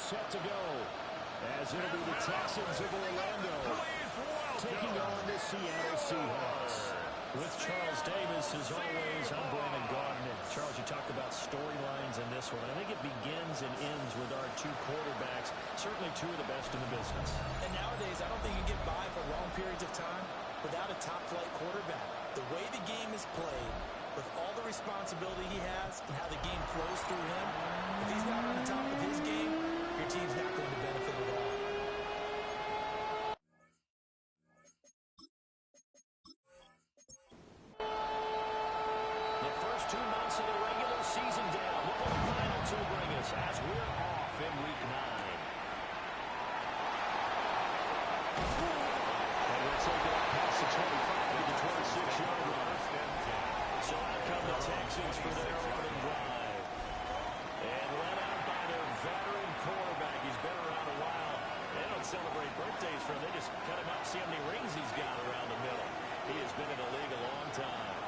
set to go, as it'll be the Texans of Orlando taking on the Seattle Seahawks. With Charles Davis, as always, I'm Brandon Gaudin. Charles, you talked about storylines in this one. I think it begins and ends with our two quarterbacks, certainly two of the best in the business. And nowadays, I don't think you can get by for long periods of time without a top-flight quarterback. The way the game is played, with all the responsibility he has and how the game flows through him, if he's not on the top of his game, your team's not going to benefit at all. The first 2 months of the regular season down. What will the final two bring us as we're off in Week 9? And we'll take it up past the 25 to the 26-yard line. So out come the Texans for their opening drive. And led out by their veteran quarterback. He's been around a while. They don't celebrate birthdays for him. They just cut him up, see how many rings he's got around the middle. He has been in the league a long time.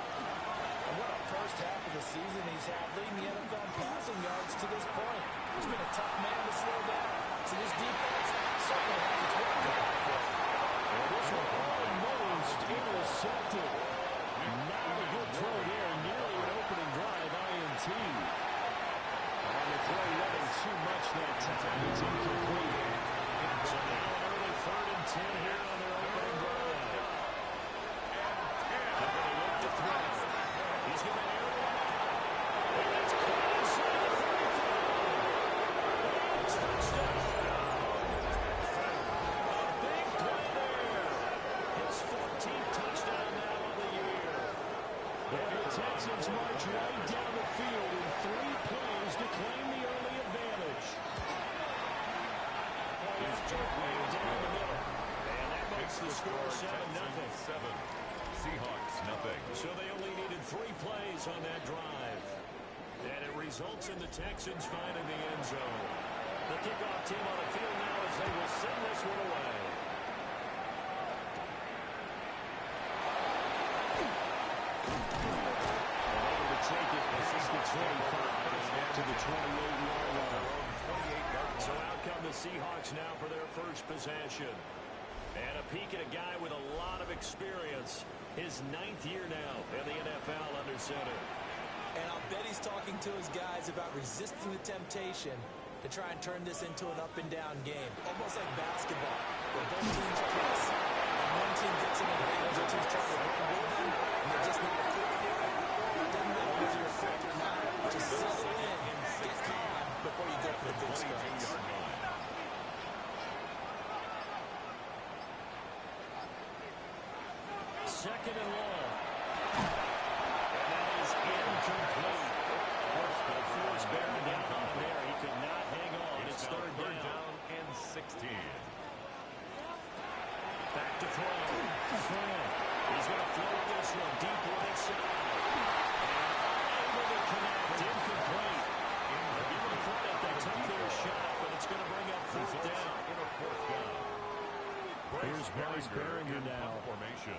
And what a first half of the season he's had, leading the NFL in passing yards to this point. He's been a tough man to slow down. So this defense certainly has its work cut out for him. And this one almost intercepted. Not a good throw there. Nearly an opening drive INT. On the throw, running too much that time. It's incomplete. So now an early 3rd and 10 here on their opening drive. They're going to look to throw. He's going to air it out. And that's caught inside the 35. Touchdown. A big play there. His 14th touchdown now of the year. And the Texans march right down the field in 3 plays to claim the early advantage. He's jerked way down the middle. And that makes the score 7-0. Seahawks, nothing. So they only needed 3 plays on that drive. And it results in the Texans finding the end zone. The kickoff team on the field now as they will send this one away. And able to take it past the 25 to the 28-yard line. So out come the Seahawks now for their first possession. And a peek at a guy with a lot of experience. His 9th year now in the NFL under center. And I'll bet he's talking to his guys about resisting the temptation to try and turn this into an up-and-down game. Almost like basketball, where both teams press, and one team gets an advantage, the team's trying to run with them, and they're just not equipped for it. It doesn't matter whether you're equipped or not. Just settle in, get calm before you go for the big strikes. Second and long. And that is incomplete. Force bearing down on him there. He could not hang on. It's third down and 16. Back to throw. He's going to float this one deep right side. And able to connect. Incomplete. They're giving credit. They took their shot, but it's going to bring up fourth down. Here's Bryce Baringer now. Formation.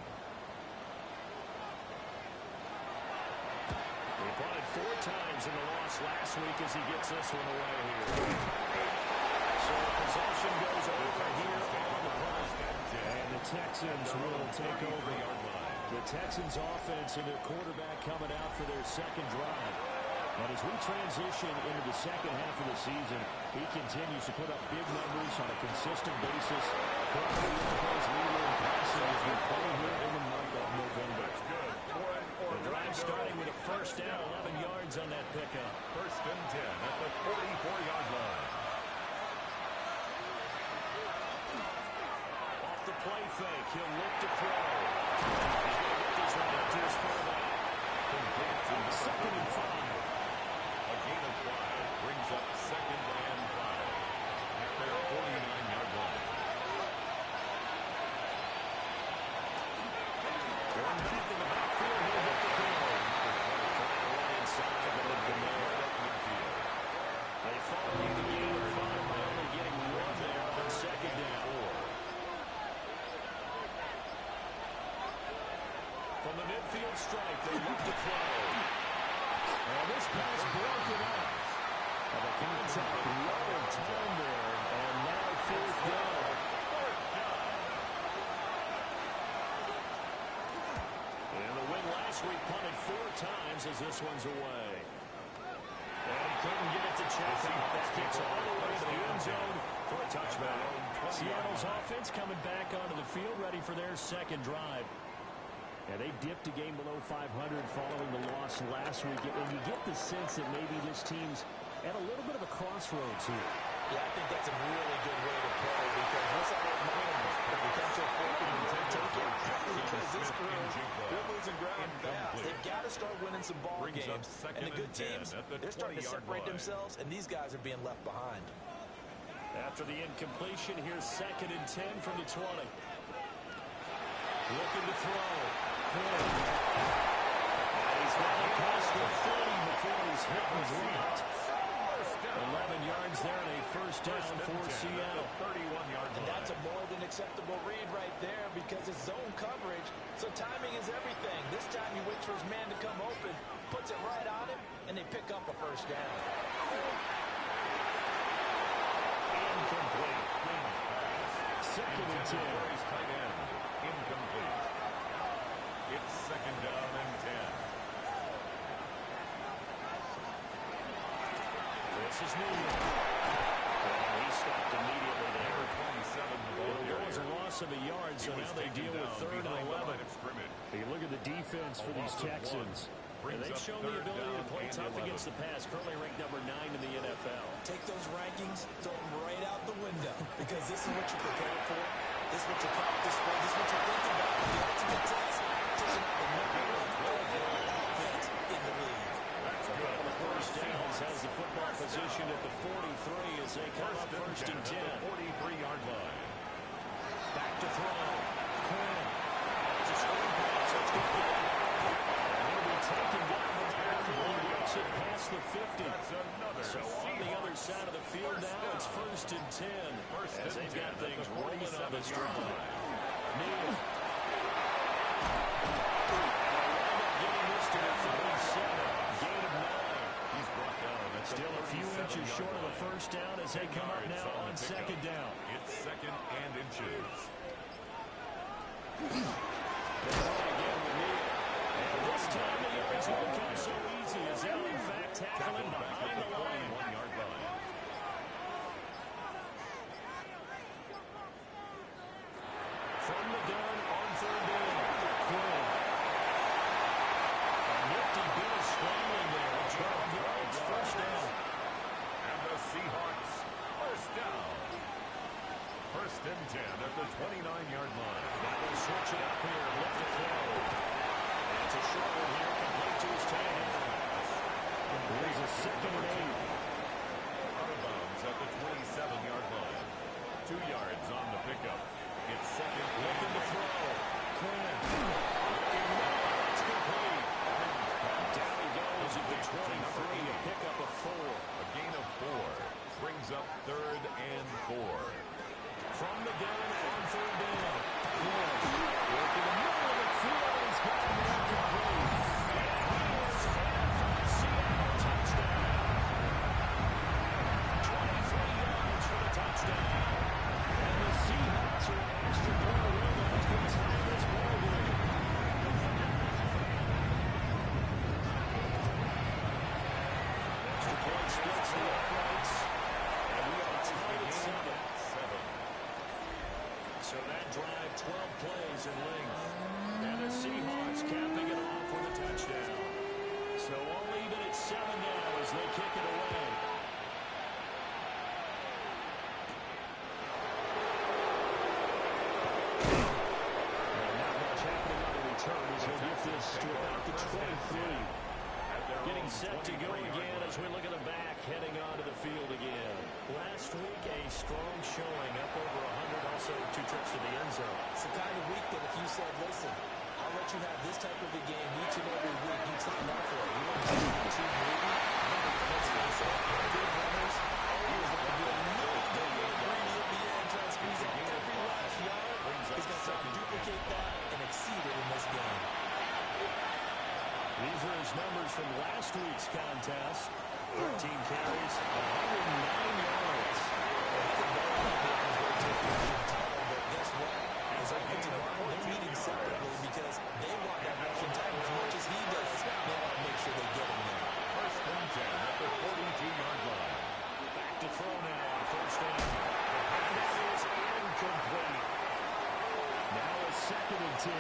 He punted 4 times in the loss last week as he gets this one away here. So possession goes over here on the punt. And the Texans will take over. The Texans offense and their quarterback coming out for their second drive. And as we transition into the second half of the season, he continues to put up big numbers on a consistent basis. Currently the NFL's leader in passing as we play here in the month of November. The drive starting with a first down, 11 yards on that pickup. First and 10 at the 44-yard line. Off the play fake, he'll look to throw. He's going to get this one out to his fullback. Second and 5. A gain of 5 brings up second and 5 at their 49-yard line. Going back in the backfield, he'll hit the field. Right inside, but look from there. They follow the gain of 5 by only getting 1 there on second down. From the midfield strike, they look to throw. And this pass broken up. And the contact right on time there. times as this one's away. And he couldn't get it to check out. That kicks all the way to the end zone for a touchback. Seattle's offense coming back onto the field, ready for their second drive. And they dipped a game below 500 following the loss last week. And you get the sense that maybe this team's at a little bit of a crossroads here. Yeah, I think that's a really good way to play it because what's that old mind? If we come to a fourth and we take it, because this crew, they're losing ground fast. They've got to start winning some ball games. And the good teams, they're starting to separate themselves, and these guys are being left behind. After the incompletion, here's 2nd and 10 from the 20. Looking to throw. He's got it past the 30 before he's hit and dropped. 11 yards there and a first down for Seattle. 31-yard And that's a more than acceptable read right there because it's zone coverage, so timing is everything. This time he waits for his man to come open, puts it right on him, and they pick up a first down. Incomplete. 2nd and 10. Tight end. Incomplete. It's 2nd down and 10. This is New York. And he stopped immediately there. 27. There was a loss of a yard, so now they deal with 3rd and 11. You look at the defense for these Texans. And they've shown the ability to play tough against the pass, currently ranked number 9 in the NFL. Take those rankings, throw them right out the window because this is what you're prepared for. This is what you practice for. This is what you're thinking about. The ultimate test, taking out the number 1 offense in the league. The first downs has the football position at the 43 as they come up 1st and 10. 43-yard line. Back to throw. Quinn. It's a screen pass. Let's go. And he'll be taken down the backfield. He gets it past the 50. So on the other side of the field now, it's 1st and 10. As they've got things rolling on this drive. Neal. Getting this to the 37. Gain of 9. He's brought down. Still a few inches short of the first down as they come up now on 2nd down. It's 2nd and inches. And this time the yards won't come so easy as they'll in fact tackle him behind the line. 1-yard line. From the gun on 3rd down. Quinn. A nifty bit of scrambling there. 12 yards, first down. And the Seahawks, first down. 1st and 10 at the 29-yard line. Now they'll switch it up here. Left to throw. And it's a short one here. Complete to his tight end. Here's a 2nd and 8. Out of bounds at the 27-yard line. 2 yards on the pickup. It's 2nd. Looking to throw. Quinn. It's complete. Down he goes at the 23 to pick up a 4. A gain of 4 brings up 3rd and 4. From the gun on 3rd down. Quinn. Working the middle of the field. He's got him incomplete. And he is in for the Seattle touchdown. 23 yards for the touchdown. And the Seahawks are an extra point away from tying this ball game. Extra point splits the uprights. And we are tied at 7. So that drive, 12 plays in length. And the Seahawks capping it off with a touchdown. So all even at 7 now as they kick it away. Not much happening on the return as he'll get this to about the 23. Getting set to go again as we look at the back, heading onto the field again. Last week, a strong showing, up over 100, also 2 trips to the end zone. It's the kind of week that if you said, listen, I'll let you have this type of a game each and every week, you'd sign up for it. You want to achieve maybe? Let's face it, good runners always want to do a little bit more greedy at the end, try to squeeze out every last yard. He's going to try to duplicate that and exceed it in this game. These are his numbers from last week's contest. 13 carries, 109 yards. But guess what? As offensive line, they're meeting separately because they want that rushing time as much as he does. They want sure they get him there. First and 10 at the 42-yard line. Back to throw now. First down. And that is incomplete. Now a second and 10.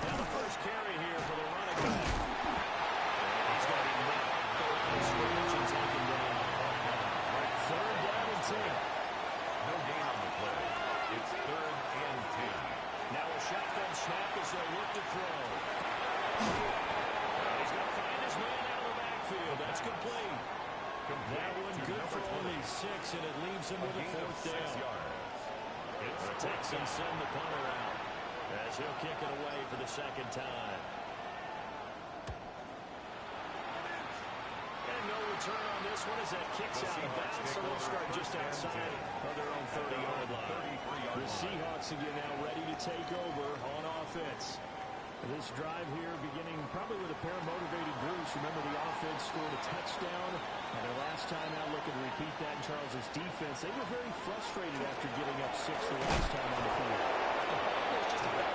Now the first carry here for the running back. He's going to be knocked around the scrimmage and taken down. Third down and 10. No gain on the play. It's third and 10. Now a shotgun snap as they look to throw. He's going to find his man out of the backfield. That's complete. That one good for only 6, and it leaves him with a fourth down. It's The Texans send the punter out as he'll kick it away for the second time. And no return on this one as that kicks out of bounds, so they'll start just outside of their own 30-yard line. The Seahawks again now ready to take over on offense. This drive here beginning probably with a pair of motivated groups. Remember, the offense scored a touchdown, and their last time out looking to repeat that in Charles' defense. They were very frustrated after giving up 6 the last time on the field. It's just about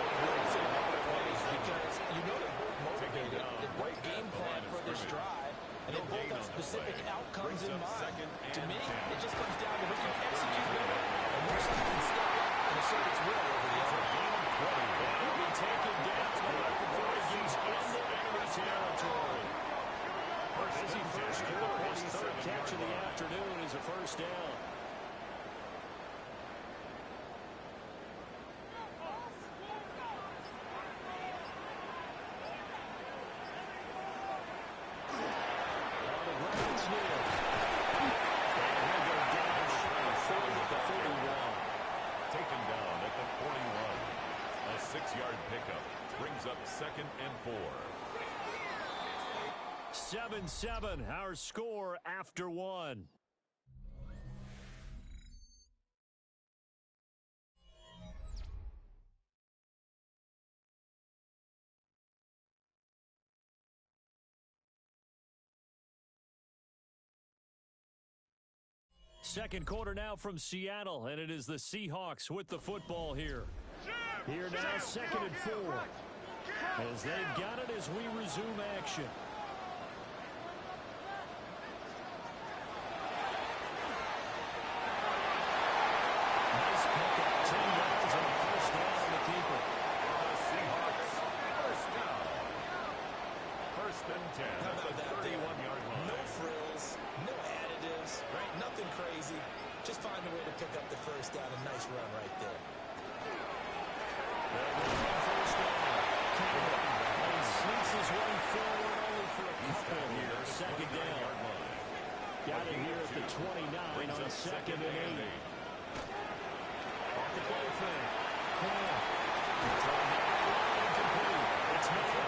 because you know they're both motivated. They both game plan for this drive, and they both have specific outcomes in mind. To me, it just comes down to who can execute better, and which team can step up and assert its will over the other. He'll be taken down before he gets into enemy territory. Busy first quarter. His third catch of the afternoon is a first down. taken down at the 41. A 6-yard pickup brings up second and 4. 7-7, our score after one. Second quarter now from Seattle, and it is the Seahawks with the football here. Here now, second and 4. As they've got it as we resume action. Nice pickup, 10 yards on the first down on the keeper. The Seahawks, first down. First and 10 at the 31-yard line. No frills, no additives, right? Nothing crazy. Just find a way to pick up the first down. A nice run right there. First down. And sneaks his way forward only for a couple here. Second down. Got it here at the 29 on second and 8. Off the play fake. Cram. Incomplete. It's Miller.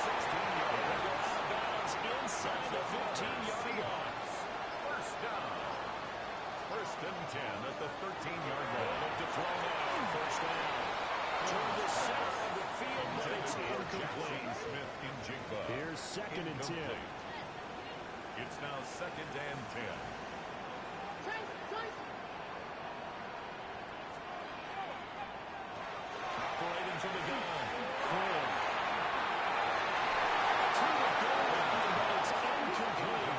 16 yards. Bounds inside the 15-yard line. First down. First and 10 at the 13-yard line. Look to throw now. First down. Toward the center of the field, but it's incomplete. Smith in Jigba. Here's second and 10. It's now second and 10. Operating from the gun. Quinn. To the goal line, but it's incomplete.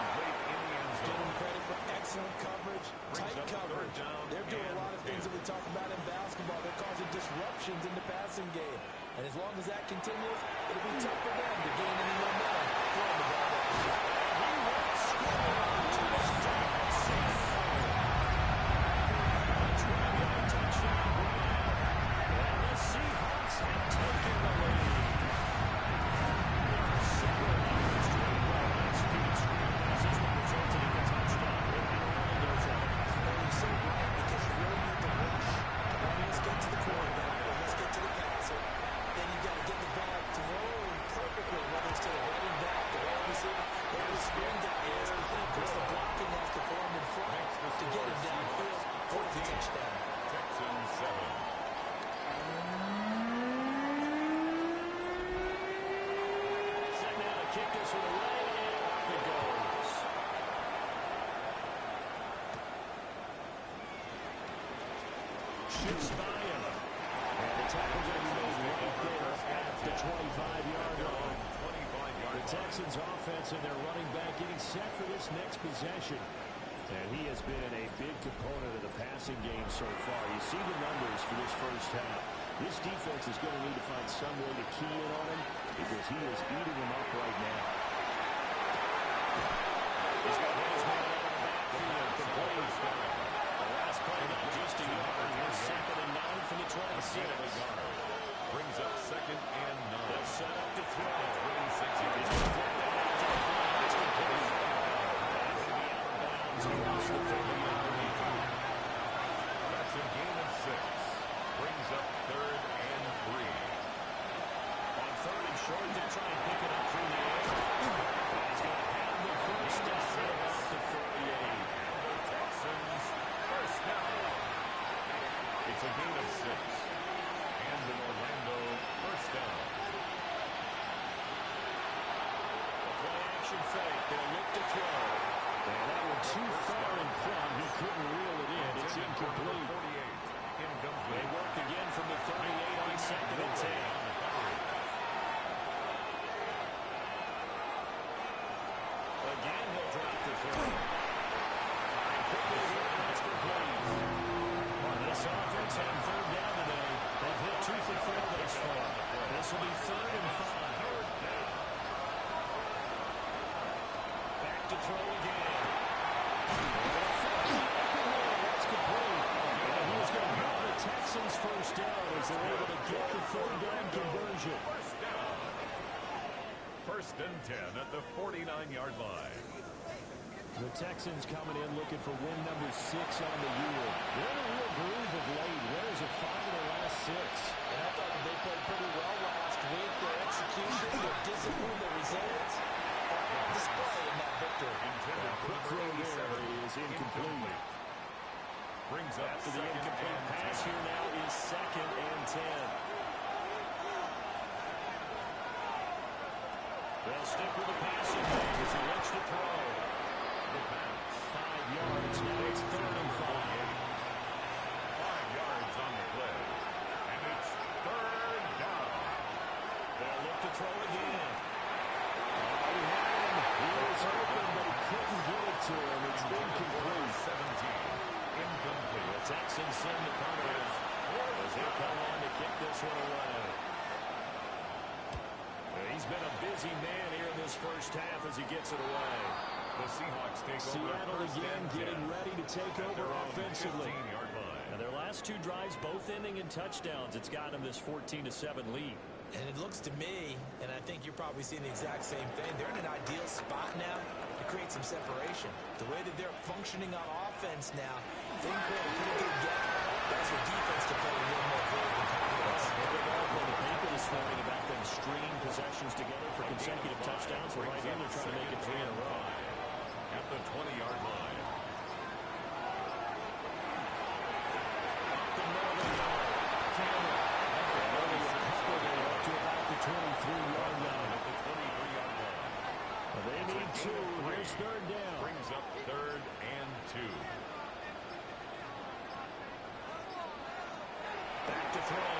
Give them credit for excellent coverage, tight coverage. They're doing a lot of things that we talk about in basketball. They're causing disruptions in the passing game. And as long as that continues, it'll be tough for them to gain any momentum throwing the ball down. He will score on touchdown. 20-yard touchdown grab. And the Seahawks have taken the lead. There are several efforts to well-executed screen passes that resulted in the touchdown. What are all of those efforts? And he's so right because you really need to rush. Let's get to the quarterback, or let's get to the passer. Then you got to get the ball thrown perfectly, whether it's to the running back, the wide receiver, or the screen guy is. Of course, the blocking has to form in front to get him downfield for the touchdown. Texans 7. Set now to kick this one away, and off it goes. Shoots by him. And the tackle going to be made right there at the 25-yard line. The Texans offense and their running back getting set for this next possession. And he has been a big component of the passing game so far. You see the numbers for this first half. This defense is going to need to find some way to key in on him because he is eating them up right now. He's got his man out of the backfield. Complete. The last play, not just a yard. Here's 2nd and 9 from the 26. Brings up 2nd and 9. They'll set up to throw. 26 yards. That's a gain of 6. Brings up 3rd and 3. On 3rd and short, they'll try and pick it up through the air. He's going to have the first down at the 48. The Texans first down. It's a gain of 6. And an Orlando first down. Play action fake. They'll look to throw. And that one too far in front. He couldn't reel it in. It's incomplete. 48. Incomplete. They work again from the 38 on 2nd and 10. Again, he'll drop the throw. Trying quickly here, and it's complete. This offense on 3rd down today. They've hit 2 for 4 thus far. This will be 3rd and 5. Back to throw again. That's complete. And he's going to have the Texans first down as they're able to get the 3rd down conversion. First down. 1st and 10 at the 49-yard line. The Texans coming in looking for win number 6 on the year. They're in a real groove of late. Where's a 5 of the last 6? And I thought that they played pretty well last week. Their execution, their discipline, their resilience, all on display in that victory. Intended for Quick throw there is incomplete. Brings up After the 2nd incomplete and pass 10. here now is 2nd and 10. They'll stick with the passing game as he looks to throw. The pass. 5 yards. Now it's 3rd and 5. 5 yards on the play. And it's 3rd down. They'll look to throw again. He had him. He was open, but he couldn't get it to him. It's incomplete. 17. Incomplete. The Texans send the punters as they come on to kick this one away. He's been a busy man here in this first half as he gets it away. The Seahawks take Seattle over again getting ready to take over offensively. 15-yard line. And their last 2 drives both ending in touchdowns. It's got them this 14-7 lead. And it looks to me, and I think you're probably seeing the exact same thing, they're in an ideal spot now to create some separation. The way that they're functioning on offense now, they can create a pretty good gap. That's your defense to play a little more forward and confidence. They've all on the paper this morning about them stringing possessions together for consecutive touchdowns. Well, right here they're trying to make it 3 in a row. At the 20-yard line. Up the middle of the yard. Cameron. Up to about the 23-yard line. At the 23-yard line. They need 2. Here's 3rd down. Brings up 3rd and 2. Back to throw.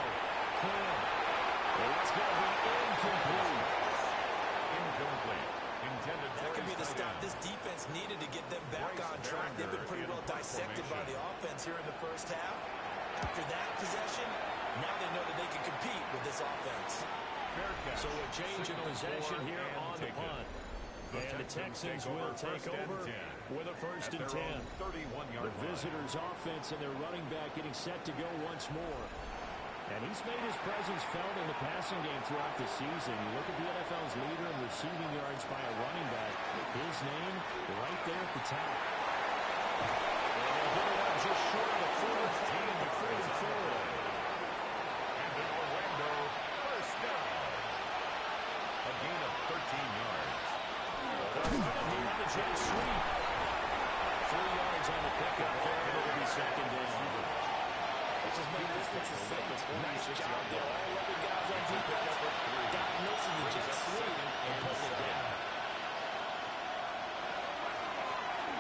It's going to be incomplete. Incomplete. Intended That for could be his the tight stop end. this defense needed to get them back on track. They've been pretty well dissected by the offense here in the first half. After that possession, now they know that they can compete with this offense. Fair catch. So a change in possession here on the punt. And the Texans will take over with a 1st and 10. 31-yard The visitors' offense and their running back getting set to go once more. And he's made his presence felt in the passing game throughout the season. You look at the NFL's leader in receiving yards by a running back. His name right there at the top. And they'll get it up just short of the 14 to 44. And an Orlando first down. A gain of 13 yards. Here on the jet sweep. 3 yards on the pickup there. It'll be 2nd down. Just make this look succinct. Nice job there. All 11 guys on defense diagnosing the jet sweep and putting it down.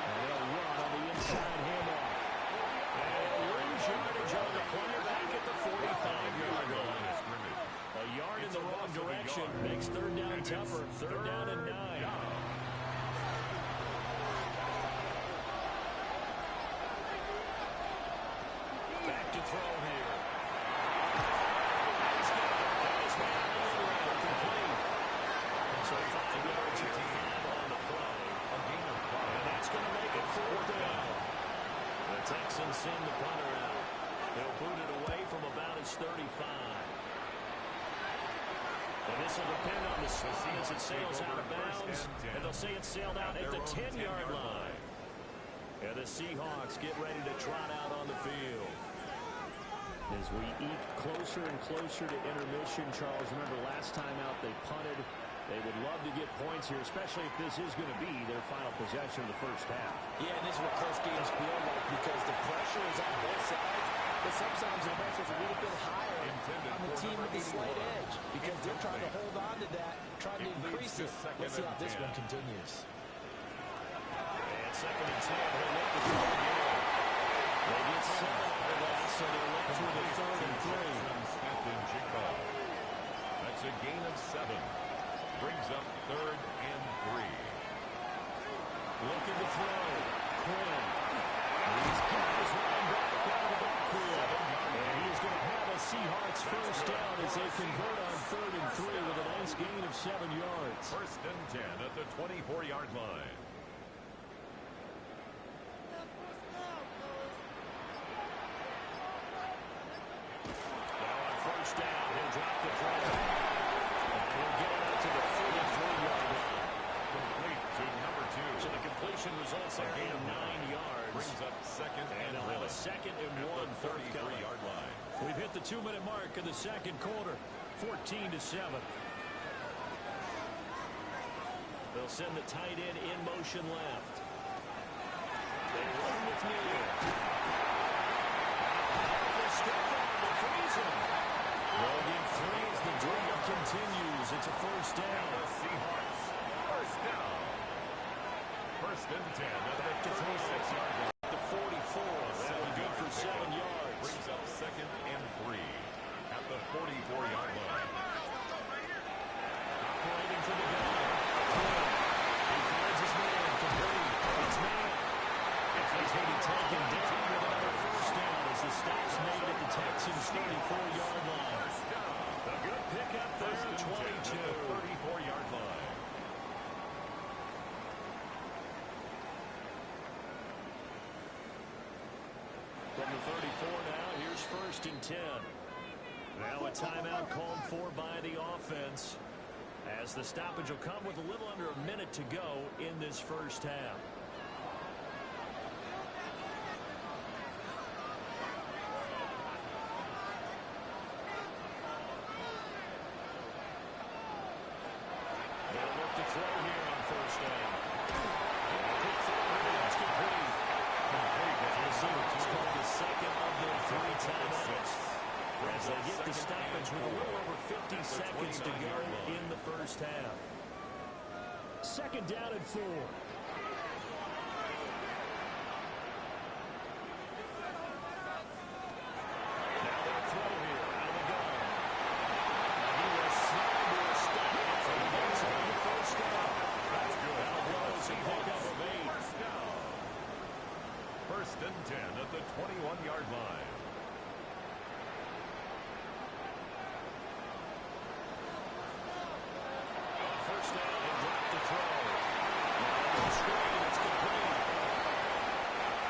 And they'll run on the inside handoff. And they'll lose yardage on the quarterback at the 45-yard line. third down tougher. Third down and 9. Back to throw here. He's got it. That is one complete. So 5 yards here, 5 on the play. A gain of 5. And that's going to make it 4th down. The Texans send the punter out. They'll boot it away from about his 35. And this will depend on the slot as it sails out of bounds. And they'll say it sailed out at the 10-yard line. And the Seahawks get ready to trot out on the field. As we eat closer and closer to intermission, Charles, remember last time out they punted. They would love to get points here, especially if this is going to be their final possession of the first half. Yeah, and this is what close games feel like because the pressure is on both sides, but sometimes the pressure is a little bit higher on the team with the slight edge because they're trying to hold on to that, trying to increase it. Let's see how this one continues. And 2nd and 10, he'll look to throw again. They get 7 out of that, so they're left with a 3rd and 3. That's a gain of 7. Brings up 3rd and 3. Looking to throw. Quinn. He's got his running back out of the backfield. And he is going to have a Seahawks first down as they convert on 3rd and 3 with a nice gain of 7 yards. 1st and 10 at the 24-yard line. Now on 1st down, he'll drop the throw. He'll get it out to the 43-yard line. Complete to number 2. So the completion results in a gain of 9 yards. Brings up 2nd And they'll have a 2nd and 1 third down. 33-yard line. We've hit the 2-minute mark of the second quarter. 14-7. They'll send the tight end in motion left. They run with Neal. Powerful step on the freeze him. Well, in 3 as the drive continues. It's a first down. The Seahawks. First down. 1st and 10 at the 26-yard line. The 44. That'll be good for 7 yards. Brings up 2nd and 3 at the 44-yard line. Operating for the gun. He finds his man. Complete. It's man. He's going to be taken down with another first down as the stop's made at the Texans' 34-yard line. A good pickup there, 22. 34-yard line. From the 34 now, here's 1st and 10. Now a timeout called for by the offense as the stoppage will come with a little under a minute to go in this first half. They'll look to throw here on 1st down. Quick throw here, it's complete. It's called the 2nd of their 3 timeouts. As they get the stoppage with a little over 50 seconds to go in the first half. 2nd down and 4. Now they'll throw here out of the gun. He will slide to a stop. And he gets on the first down. That's good. Now blows a pickup of 8. First down. 1st and 10 at the 21-yard line. On 1st down, they drop the throw. Now screen, it's complete.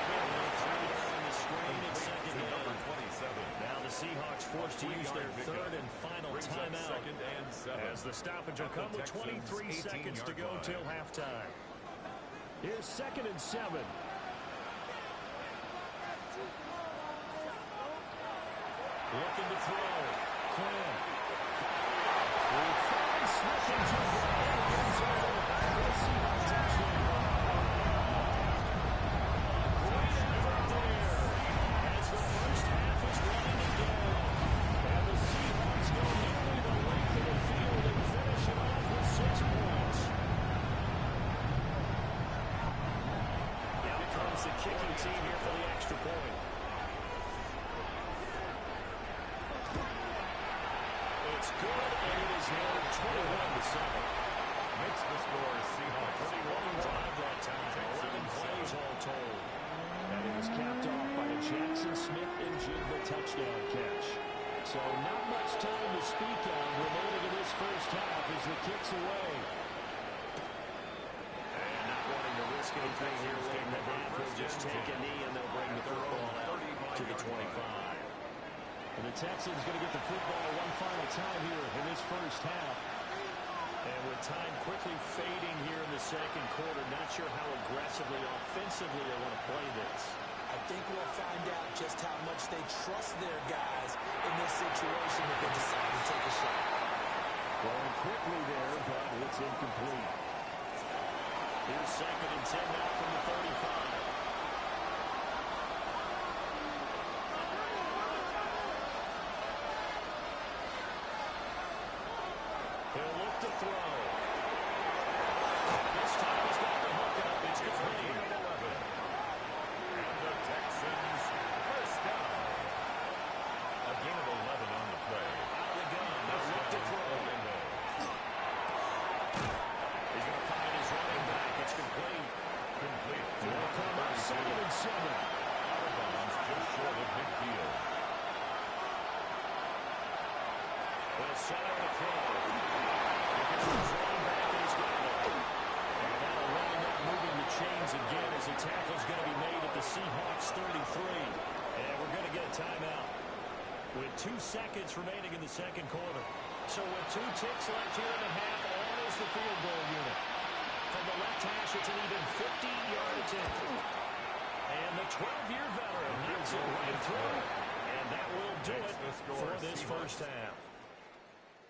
They'll throw it on the screen at 2nd down. Number 27. Now the Seahawks forced to use their 3rd and final Brings up timeout 2nd and 7. as the stoppage will come with 23 seconds to go till halftime. Here's 2nd and 7. Looking to throw. Quinn. He finds Smith into the end zone for the Seahawks touchdown. Great effort there as the first half is running to go. And the Seahawks go nearly the length of the field and finish it off with 6 points. Now comes the kicking team here for the extra point. It's good, and it is now 21-7. Makes the score Seahawks. Pretty long drive that time. 11 plays all told. And it was capped off by a Jackson Smith-Njigba touchdown catch. So not much time to speak of remaining in this first half as the kick's away. And not wanting to risk anything here late in the half. They'll just take a knee and they'll bring the football out to the 25. And the Texans going to get the football one final time here in this first half. And with time quickly fading here in the second quarter, not sure how aggressively, offensively they want to play this. I think we'll find out just how much they trust their guys in this situation if they decide to take a shot. Going quickly there, but it's incomplete. Here's 2nd and 10 now from the 35. He'll look to throw. This time he's got the hook up. It's complete. And the Texans first down. A gain of 11 on the play. Out of the gun. They'll look to throw. He's going to find his running back. It's complete. Complete. They'll come up 2nd and 7. Out of bounds, just short of midfield. They'll center the throw. He's running back and he's got it. And that'll wind up moving the chains again as the tackle's going to be made at the Seahawks 33. And we're going to get a timeout with 2 seconds remaining in the second quarter. So with 2 ticks left here in the half, on is the field goal unit. From the left hash, it's an even 15-yard attempt. And the 12-year veteran knocks it right through. And that will do it for this first half.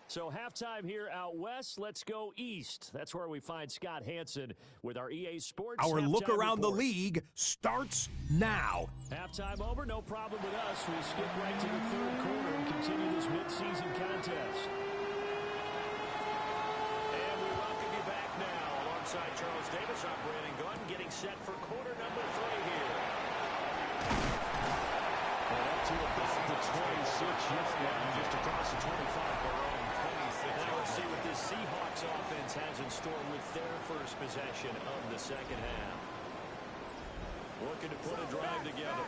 So halftime here out west. Let's go east. That's where we find Scott Hansen with our EA Sports Our look around report. the league starts now. Halftime over, no problem with us. We skip right to the third quarter and continue this midseason contest. And we welcome you back now alongside Charles Davis. I'm Brandon Gunn getting set for quarter number 3 here. And up to about the 26-yard line, just across the 25. Now we'll see what this Seahawks offense has in store with their first possession of the second half. Looking to put a drive together.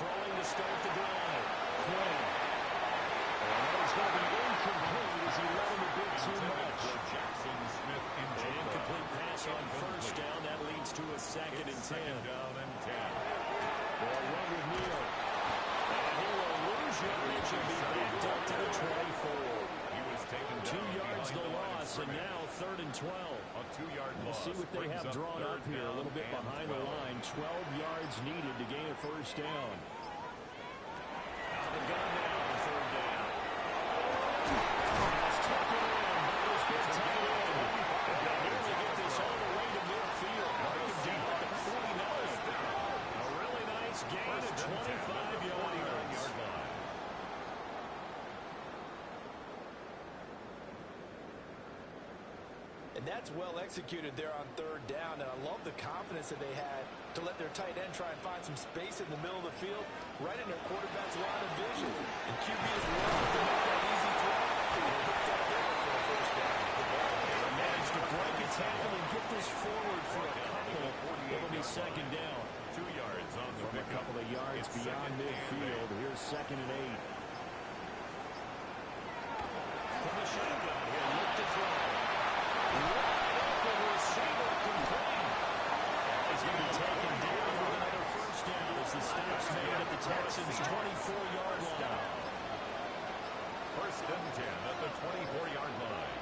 Throwing to start the drive. Quinn. And that is going to be incomplete as he let him a bit too much. Jackson Smith An incomplete pass on first down. That leads to a 2nd and 10. Second down and 10. They'll run with Neal. And he will lose yardage and be backed up to the 24. He was taken 2 yards the loss, and scrimmage. now 3rd and 12. A 2-yard We'll loss. see what they brings have drawn up third here, a little bit down behind and the 12. line. 12 yards needed to gain a first down. Out of the gun now on 3rd down. That's taken in by this big tight end. They nearly get this all the way to midfield. Mark him down at the 49. A really nice gain of 25 yards. And that's well executed there on 3rd down. And I love the confidence that they had to let their tight end try and find some space in the middle of the field, right in their quarterback's line of vision. And QB is willing to make that easy throw. And hooked up there for a first down. They managed to break a tackle and get this forward for a couple. It'll be 2nd down. 2 yards on the From a couple of yards It's beyond 2nd and midfield. Here's 2nd and 8. From the shotgun here, look to throw. Wide open receiver complete. He's going to be taken down with another first down as the stop's made at the Texans' 24-yard line. 1st and 10 at the 24-yard line.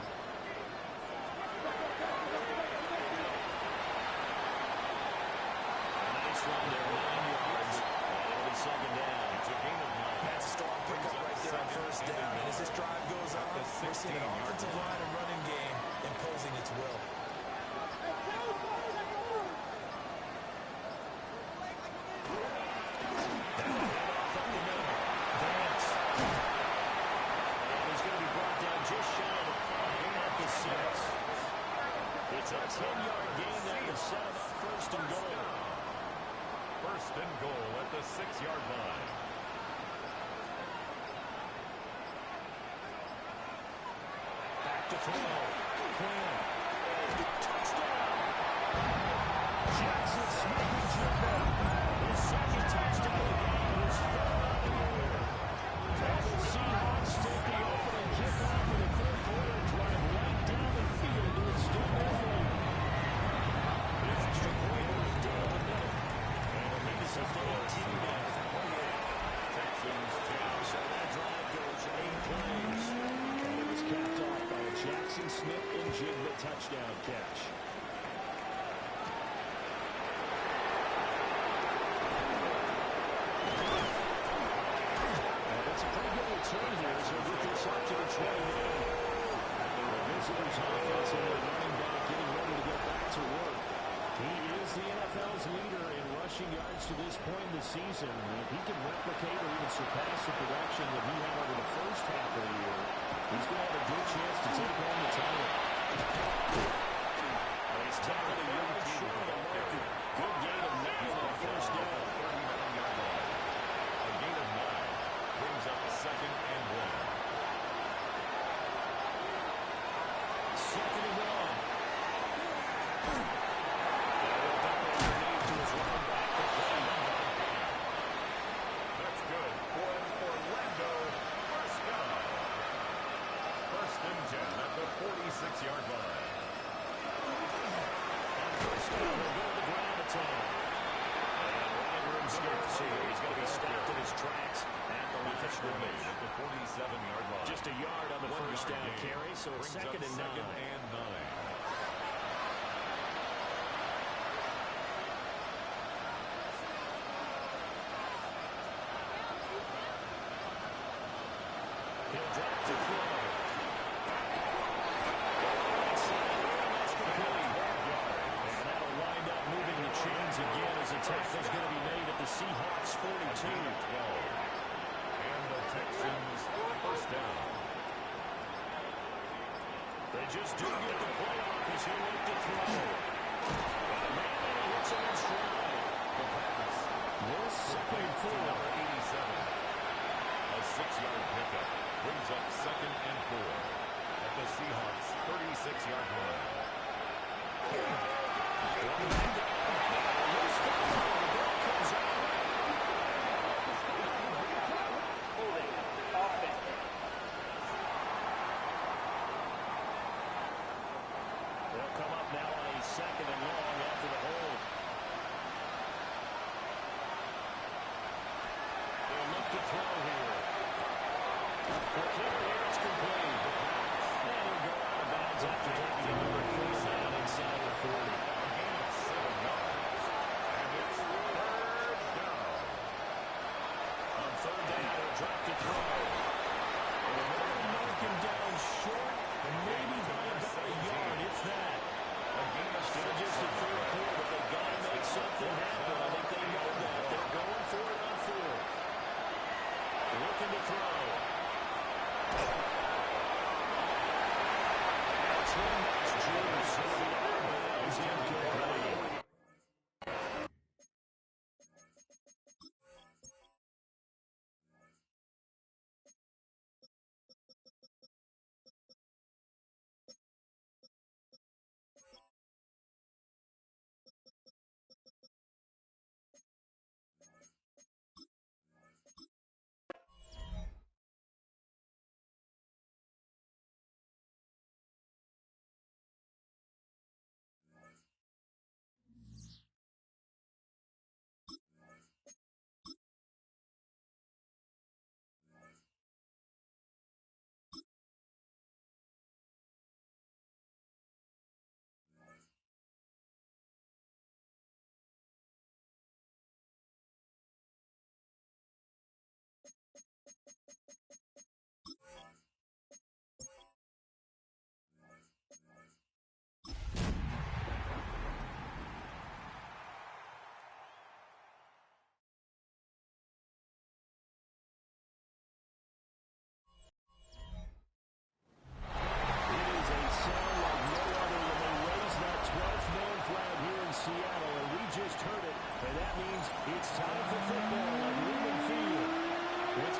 A nice run there, 9 yards. And it'll be 2nd down. It's a gain of 9. That's a strong pickup right there on 1st down. And as this drive goes on, we're seeing an offensive line and running game imposing its will. It's a 10-yard gain there to set up 1st and goal. 1st and goal at the 6 throw. Quinn. Touchdown. Jackson Smith-Njigba. His second touchdown of the game, his third of the year. And the Seahawks take the opening kickoff in the third quarter and drive right down the field to extend their lead. The extra point was done in a minute. And it makes it 18 now. Texans down. So that drive goes 8 plays. And it was capped off by a Jackson Smith-Njigba touchdown catch. And it's a pretty good return here as they get this up to the 29. The visitors' offense and their running back getting ready to get back to work. He is the NFL's leader in rushing yards to this point in the season. And if he can replicate or even surpass the production that he had over the first half of the year, he's going to have a good chance to take home the title. Well, he's tackled a yard short of the marker. Good gain of 9 on first down. A gain of 9 brings up second and 1. Second and 1. That's good for Orlando. First down. First and 10 at the 46-yard line. On first down, they'll go to the ground attack. And running room scarce here. He's going to be stopped in his tracks at the line of scrimmage. At the 47-yard line. Just a yard on the first down carry, so it's Brings second up and 9. second and 9. He'll drop to throw. That's complete. And that'll wind up moving the chains again as the tackle's going to be made at the Seahawks 42. And the Texans first down. They just do get the play off as he looked to throw. And he hits him in stride. The pass. This second and 4. Number 87. A 6-yard pickup brings up second and 4 at the Seahawks 36-yard line. They'll come up now on a second and long after the hold. They'll look to throw here. The throw here is complete. And he'll go out of bounds after taking a number 4 down inside the 40. A gain of 7 yards. And it's third down. On third down, he'll drop to throw. And they'll knock him down short, and maybe by about a yard, if that. Still just the third quarter. They've got to make something happen. I think they know that. They're going for it on fourth. Looking to throw. That's one that's juice. Is incomplete.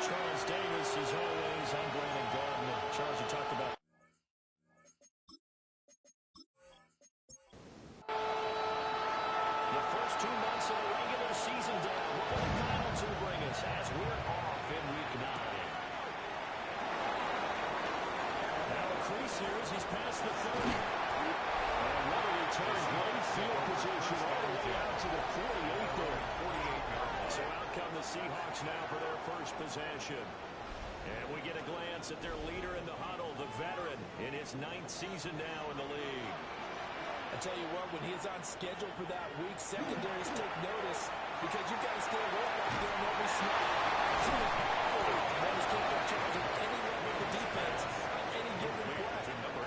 Charles Davis, as always, I'm Brandon Gardner. Charles, you talked about here as he's past the 30. And what a return. Great field position all the way out to the 48 there. 48 yard line. So out come the Seahawks now for their first possession. And we get a glance at their leader in the huddle, the veteran, in his 9th season now in the league. I tell you what, when he's on schedule for that week, secondaries take notice because you've got to stay awake back there on every snap. Runners can't take charge of any level of the defense on any given play.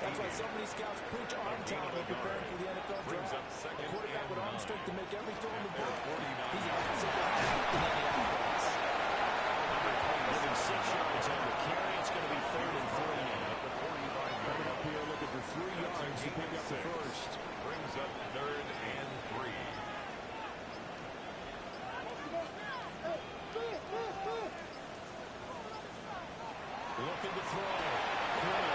That's why so many scouts preach arm talent when preparing for the NFL draft. A quarterback with arm strength to make every throw in the book. He's a massive in any offense. Give him 6 yards on the carry. It's going to be 3rd and 3 now. Coming up here looking for 3 yards to pick up the first. Brings up 3rd and 3. Looking to throw. Quill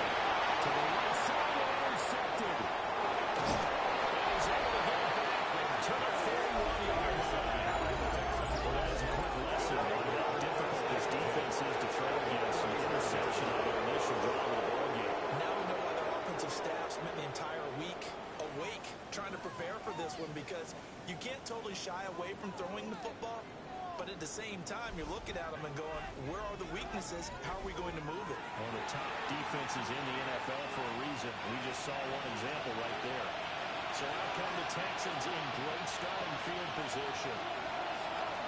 to the right side and intercepted. And he's able to get it back to the 31-yard line. Well, that is a quick lesson on how difficult this defense is to throw against. An interception on their initial drive of the ball game. Now we know why their offensive staff spent the entire week awake trying to prepare for this one, because you can't totally shy away from throwing the football, but at the same time you're looking at them and going, where are the weaknesses? How are we going to move it? One of the top defenses in the NFL for a reason. We just saw one example right there. So out come the Texans in great starting field position.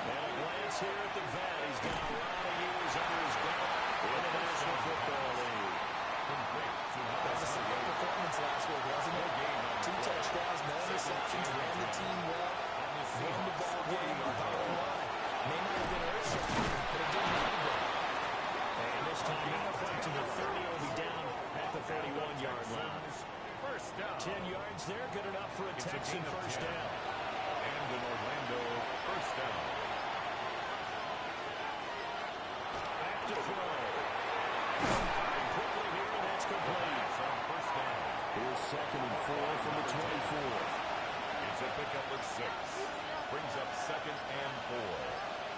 And a glance here at the vet. He's got a lot of years under his belt in the National Football League. That was a solid performance last week, wasn't it? 2 touchdowns, no interceptions, ran the team well, won the ball game, bottom line. May not have been earth-shattering, but it didn't matter. And this time, up to the 30, will be down at the 31-yard line. First down. 10 yards there, good enough for a Texan first down. And an Orlando first down. Back to throw. And quickly here, and that's complete. From first down. Here's 2nd and 4 from the 24. It's a pickup of 6. Brings up 2nd and 4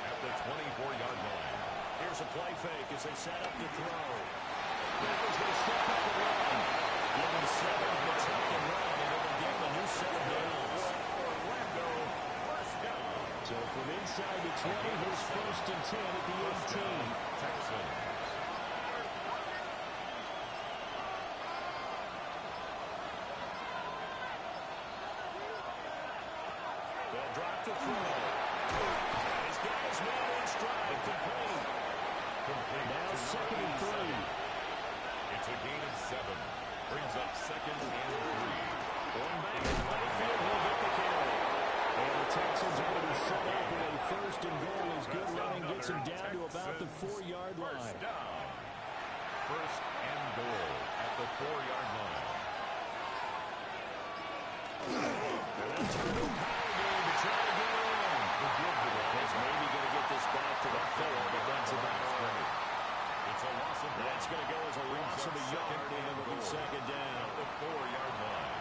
at the 24-yard line. Here's a play fake as they set up to throw. Baker's going to step up and run. Give him 7 on the take and run, and they'll give him a new set of downs. Orlando first down. So from inside the 20, here's 1st and 10 at the 18. Texans. They'll drop to throw. He's got his man in stride. Complete. Now 2nd and 3. It's a gain of 7. Brings up 2nd and 3. Going back in the backfield, he'll get the carry. And the Texans are going to set up with a 1st and goal as good running gets him down to about the 4-yard line. First down. 1st and goal at the 4-yard line. And then turn to power game to try to get in. He's maybe going to get this back to the 4, but that's about right. It's a loss of That's going to go as a loss of a yard, and it'll be 2nd down. at the 4-yard line.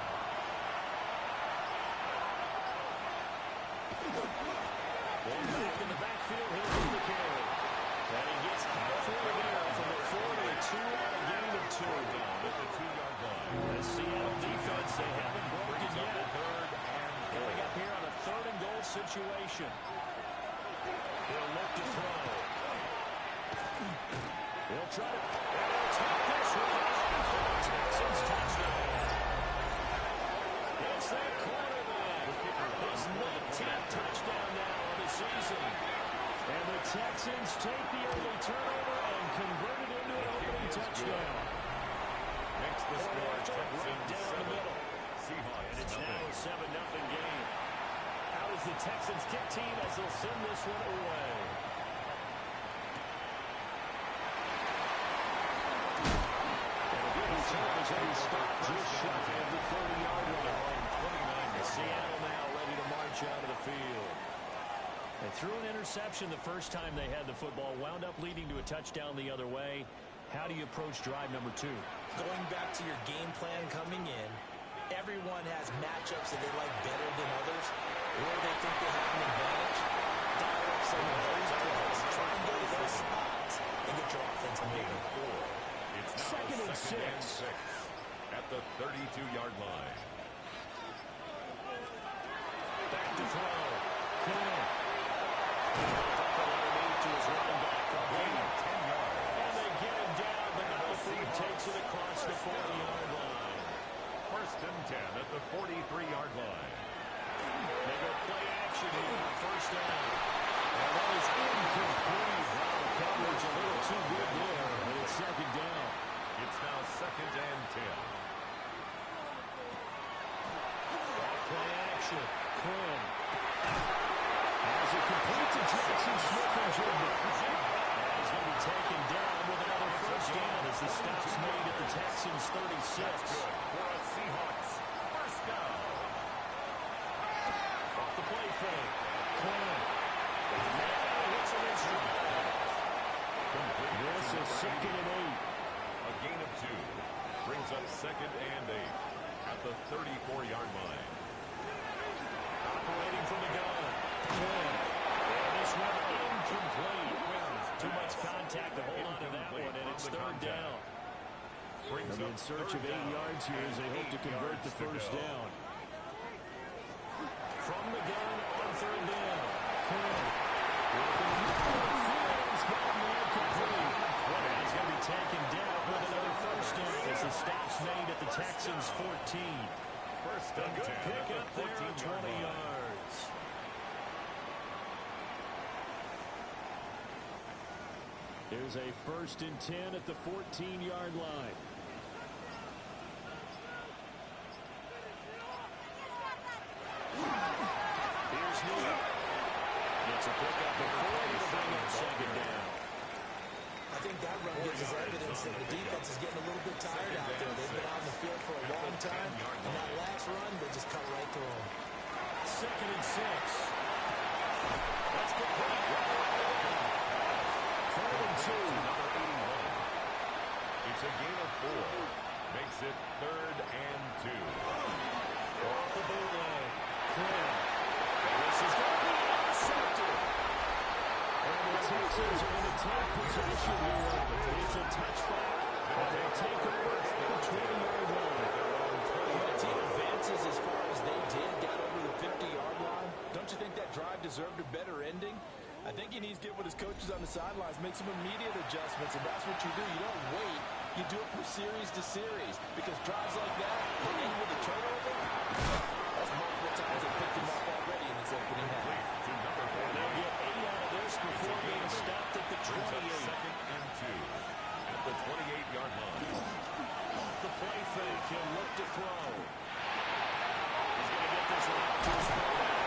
One back in the backfield, he'll do the carry. And he gets halfway there from the 4 to a 2 on a gain of 2. Down at the 2-yard line. The Seattle defense, they haven't broken Brings up yet. 3rd and Coming up here on a 3rd and goal situation. He'll look to throw. He'll try to... And he'll take this one. Texans touchdown. It's their quarterback. His 19th touchdown now of the season. And the Texans take the early turnover and convert it into an opening touchdown. makes the score Right down the 7. middle. Seahawks And it's now a 7-0 game. How is the Texans kick team as they'll send this one away? And a good return as they stop just shy of the 30-yard line. Seattle now ready to march out of the field. They threw an interception the first time they had the football, wound up leading to a touchdown the other way. How do you approach drive number 2? Going back to your game plan coming in, everyone has matchups that they like better than others, where they think they have an advantage. Dial up some of those plays, try and go to those spots, and get your offense moving. It's now 2nd and 6. the 32-yard line. Back to throw. Clear. To his running back. Gain of 10 yards. And they get him down, but not before he takes it across the 40-yard line. First and 10 at the 43-yard line. They go play action here on first down. And that is incomplete. The coverage a little too good there, and it's second down. It's now second and 10. Play action. Quinn. As it complete to Jackson Smith-Njigba. He's going to be taken down with another first down as the stop's made at the Texans' 36. For a Seahawks first down. Off the play fake. Quinn. Now hits an instrument. This is second and 8. A gain of 2 brings up second and 8 at the 34-yard line. Operating from the gun. Quinn. And this one incomplete. Too much contact to hold on to that one, and it's third down. Brings They're in search of 8 yards here as they hope to convert the first down. From the gun on third down. Quinn. He's got him incomplete. He's going to be taken down with another first down as the stop's made at the Texans' 14. First A and good 10 pick at up the there, 14-yard 20 line. yards. There's a first and 10 at the 14-yard line. Here's Neal. Gets a pickup before he bring up second down. I think that run gives us evidence that the defense is getting a little bit tired out there. They've been out in the field for a long time, and that last run, they just cut right through them. Second and 6. That's complete. Third and 2. Number 81. It's a gain of 4. Makes it third and 2. Off the bootleg. Quinn. This is going to be intercepted. And the Texans are going to take possession here. It's a touchback. And they'll take over the 20-yard line. When a team advances as far as they did, got over the 50-yard line, don't you think that drive deserved a better ending? I think he needs to get with his coaches on the sidelines, make some immediate adjustments, and that's what you do. You don't wait. You do it from series to series, because drives like that, they end with a turnover. That's multiple times they picked him up already in this opening half. To number 4. They'll get 8 out of this before being stopped at the 28. Second and 2 at the 28-yard line. Off the play fake, he'll look to throw. He's going to get this one out to his fullback.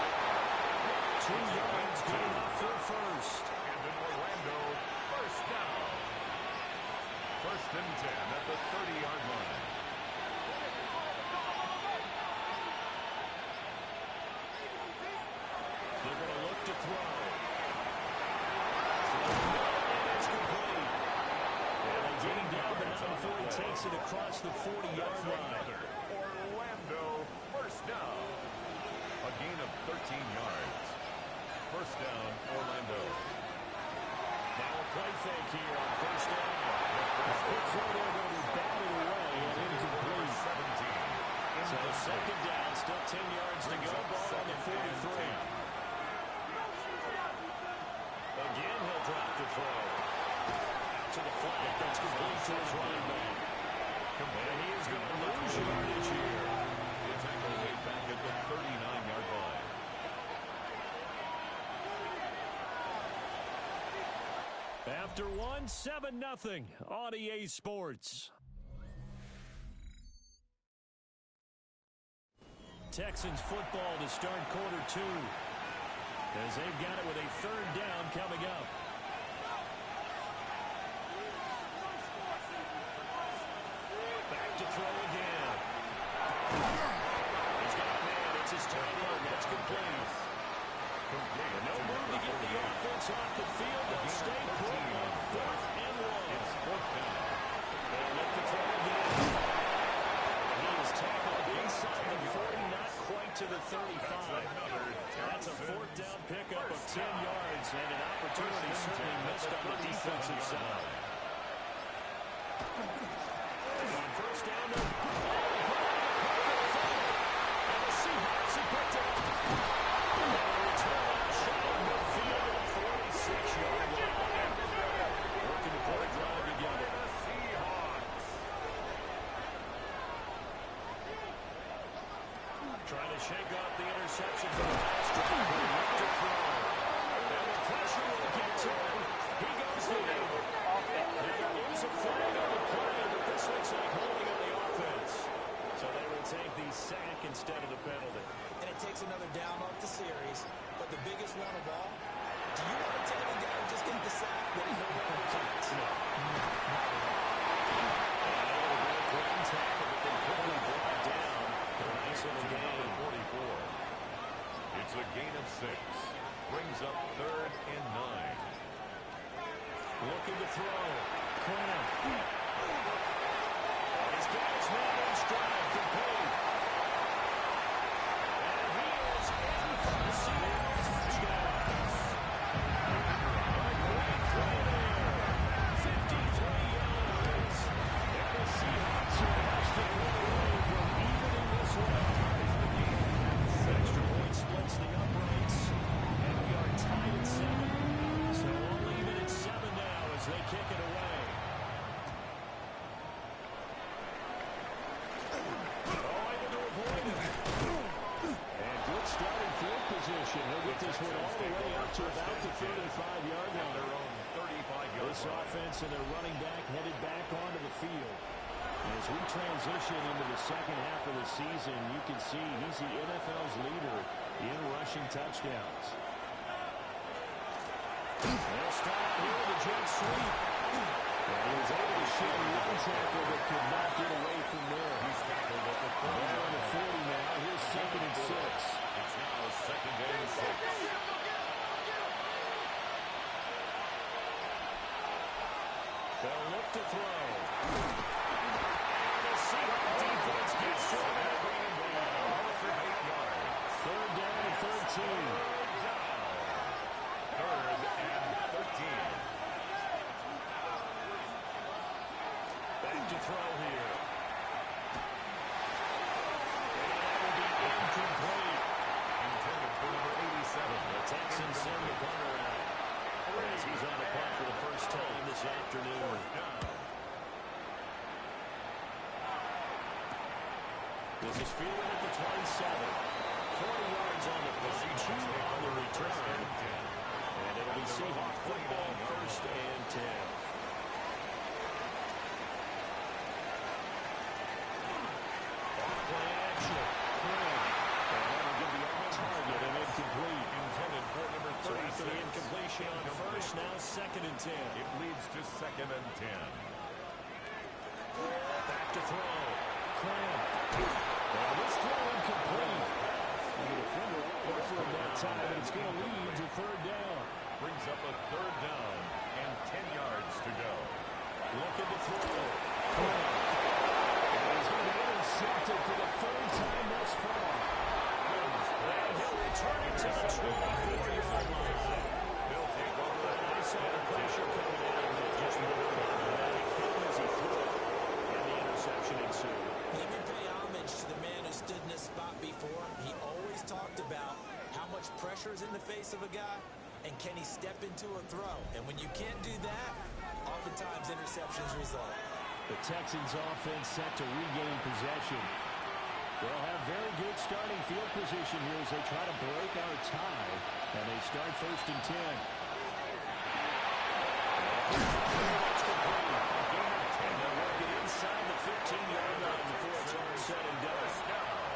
2 yards, good enough for first. And in Orlando, first down. First and 10 at the 30-yard line. They're going to look to throw. And it's complete. And they get him down, but not before he takes it across the 40-yard line. Orlando, first down. A gain of 13 yards. First down, Orlando. Now a play fake here on first down. A quick throw there going to be batted away and incomplete. 17. So second down, still 10 yards to go. Ball on the 43. Again, he'll drop the throw. Out to the flat. That's complete to his running back. And he is going to lose yardage here. The tackle way back at the 39-yard line. After one, 7-0 on EA Sports. Texans football to start quarter 2 as they've got it with a third down coming up. Back to throw again. He's got a man. It's his tight end. That's complete. No room to get the offense off the field. They'll stay put on 4th and 1. It's fourth down. They'll look to throw again. He is tackled inside the 40, not quite to the 35. That's a 4th down pickup of 10 yards and an opportunity interception for the last drive. But he left to throw. And the pressure will get to him. He goes in. Now there is a flag on the play, but this looks like holding on the offense. So they will take the sack instead of the penalty. And it takes another down off the series. But the biggest one of all, do you want to tell the guy who just got the sack that he no longer counts? No. It's a gain of 6. Brings up 3rd and 9. Looking to throw. Cram. He's got his man in stride. Complete. And he is in for the Seattle touchdown. A great play there. 53 yards. And the Seahawks are less than 1 away from evening this one. Extra point splits the uprights. And we are tied at 7. So all even at 7 now as they kick it away. Oh, able to avoid it. And good starting field position. He'll get this one all the way up to about the 35-yard line. Their own 35-yard This line. offense and their running back headed back onto the field. As we transition into the second half of the season, you can see he's the NFL's leader in rushing touchdowns. They'll start here with a jet sweep. And he was able to shed one tackle but could not get away from there. He's tackled at the They're on the 40. 40 now. Here's 2nd and 6. It's now 2nd and 6. They'll look to throw. And the Seahawks defense gets short and bring him down. Off of 8 yards. 3rd down and 13. 3rd and 13. Back to throw here. And that will be incomplete. Intended for number 87. The Texans send the punter out. As he's on the punt for the first time this afternoon. This is fielded at the 27. 40 yards on the punt, 2 on the return. And it'll be Seahawk football, 1st and 10. Play action. And that'll give the off-target and incomplete. Intended for number So after 36. the incompletion on first, now 2nd and 10. It leads to 2nd and 10. Back to throw. Cram. And this throw incomplete. And the defender over him that time, and it's going to lead to 3rd down. Brings up a 3rd down and 10 yards to go. Looking to throw. Cram. And he's going to be intercepted for the 3rd time thus far. And he'll return it to the 24-yard line. They'll take over. I saw the pressure coming in. Just moved on to that. He hit him as he threw it. And the interception ensued. Let me pay homage to the man who stood in this spot before. He always talked about how much pressure is in the face of a guy and can he step into a throw. And when you can't do that, oftentimes interceptions result. The Texans offense set to regain possession. They'll have very good starting field position here as they try to break our tie. And they start 1st and 10. It's complete. And they'll work it inside the 15-yard line before it's all said and done.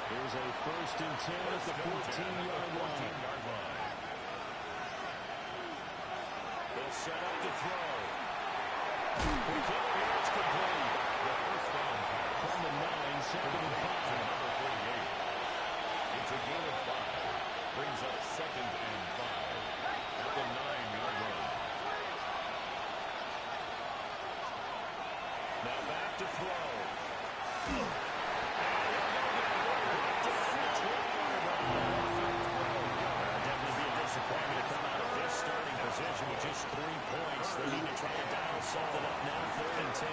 Here's a 1st and 10 at the 14-yard line. They'll set up to throw. It's complete. The first down pass From the 9, 2nd and 5. number 48. It's a gain of 5. Brings up 2nd and 5 at the 9-yard line. Now back to throw. Definitely be a disappointment to come out of this starting position with just 3 points. They need to try to dial something up now, 3rd and 10.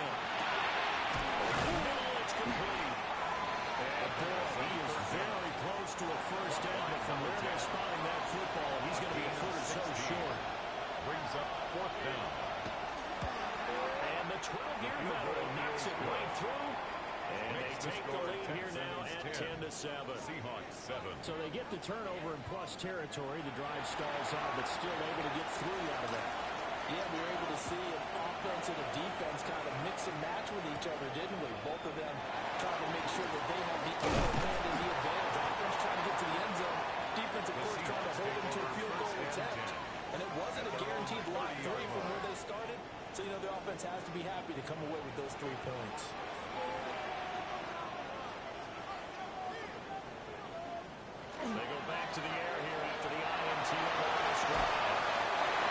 It's complete. And boy, he is very close to a first down, but from where they're spotting that football, he's going to be a foot or so short. Brings up 4th down. And the 12-year veteran knocks it right through. And they take the lead here now at 10-7. Seahawks 7. So they get the turnover in plus territory. The drive stalls out, but still able to get 3 out of that. Yeah, we were able to see an offense and a defense kind of mix and match with each other, didn't we? Both of them trying to make sure that they have the upper hand and the advantage. Offense trying to get to the end zone. Defense, of course, trying to hold them to a field goal attempt. And it wasn't a guaranteed lot 3 from where they started. So, you know, the offense has to be happy to come away with those 3 points. They go back to the air here after the INT on the last drive.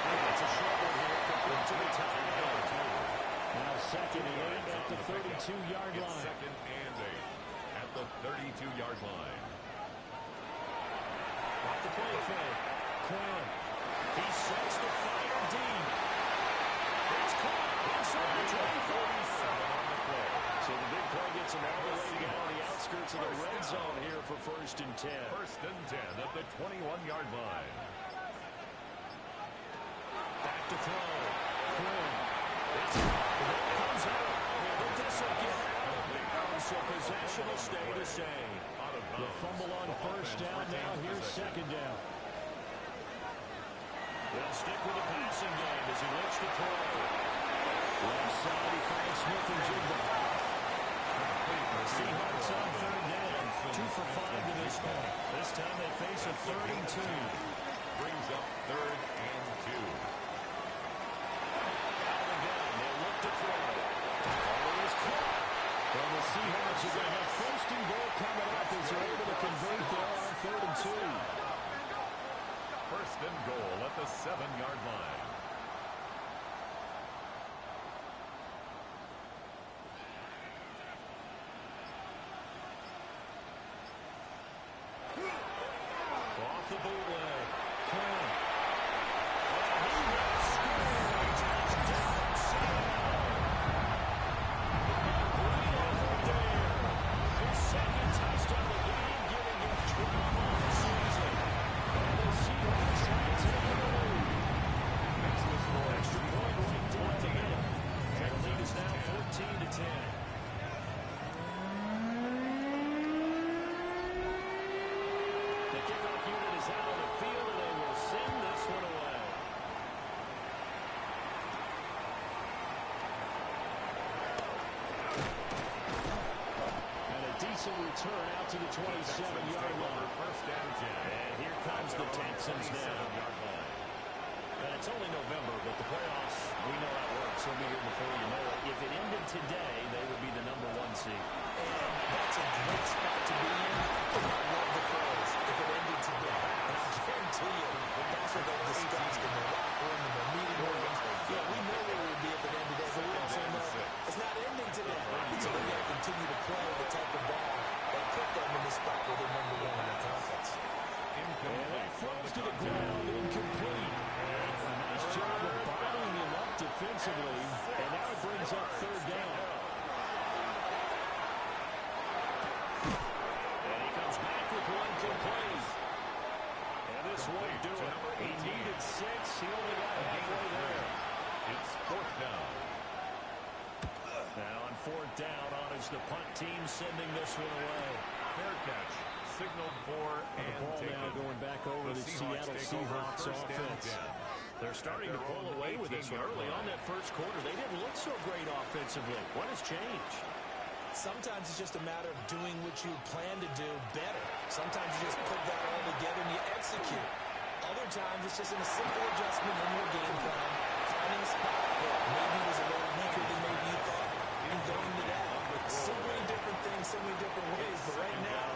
It's a short one here, complete to the timeout. Now 2nd and 8 at the 32-yard line. 2nd and 8 at the 32-yard line. Off the play fake. Quinn. He sets the fire deep. It's caught inside the 24. On the play. So the big play gets him all the way down the outskirts of the red zone here for 1st and 10. 1st and 10 at the 21-yard line. Back to throw. Quinn. It's caught. The ball comes out. But this will get out. So possession will stay the same. The fumble on 1st down. Now here's 2nd down. They'll stick with the passing game as he looks to throw. Left side, he finds Smith and Jigba. The Seahawks on 3rd down. 2 for 5 to this point. This time they face a 3rd and 2. Brings up 3rd and 2. Out again, they look to throw. Ball is caught. Well, the Seahawks are going to have 1st and goal coming up as they're able to convert there on 3rd and 2. 1st and goal at the 7-yard line. Off the bootleg. Quinn. And he will score. Touchdown, Seattle. Right over there. His 2nd touchdown of the game, giving him 12 on the season. And the Seahawks have taken the lead. Extra point right down to him. And the lead is now 14-10. The kickoff unit is out on the field, and they will send this one away. And a decent return out to the 27-yard line. 1st and 10. And here comes the Texans now. And it's only November, but the playoffs, we know how it works. They'll be here before you know it. If it ended today, they would be the number 1 seed. And that's a great spot to be in. I love the phrase, if it ended today. And I guarantee you, that's what they've discussed in the locker room, in the meeting rooms. Yeah, we know where we would be if it ended today, but we also know it's not ending today. So they got to continue to play the type of ball that put them in the spot where they're number 1 in the conference. And that throws to the ground, incomplete. A nice job of bottling him up defensively, and now it brings up 3rd down. And he comes back with 1 complete. And this won't do it. He needed 6. He only got halfway there. It's 4th down. Now on 4th down, on is the punt team sending this one away. Fair catch. Signaled for and the ball taken. now going back over the Seattle Seahawks offense. They're starting to pull away with this early on that first quarter. They didn't look so great offensively. What has changed? Sometimes it's just a matter of doing what you plan to do better. Sometimes you just put that all together and you execute. Other times it's just a simple adjustment in your game plan, finding a spot that maybe was a little weaker than maybe you thought, and going to that. So many different things, so many different ways, but right now,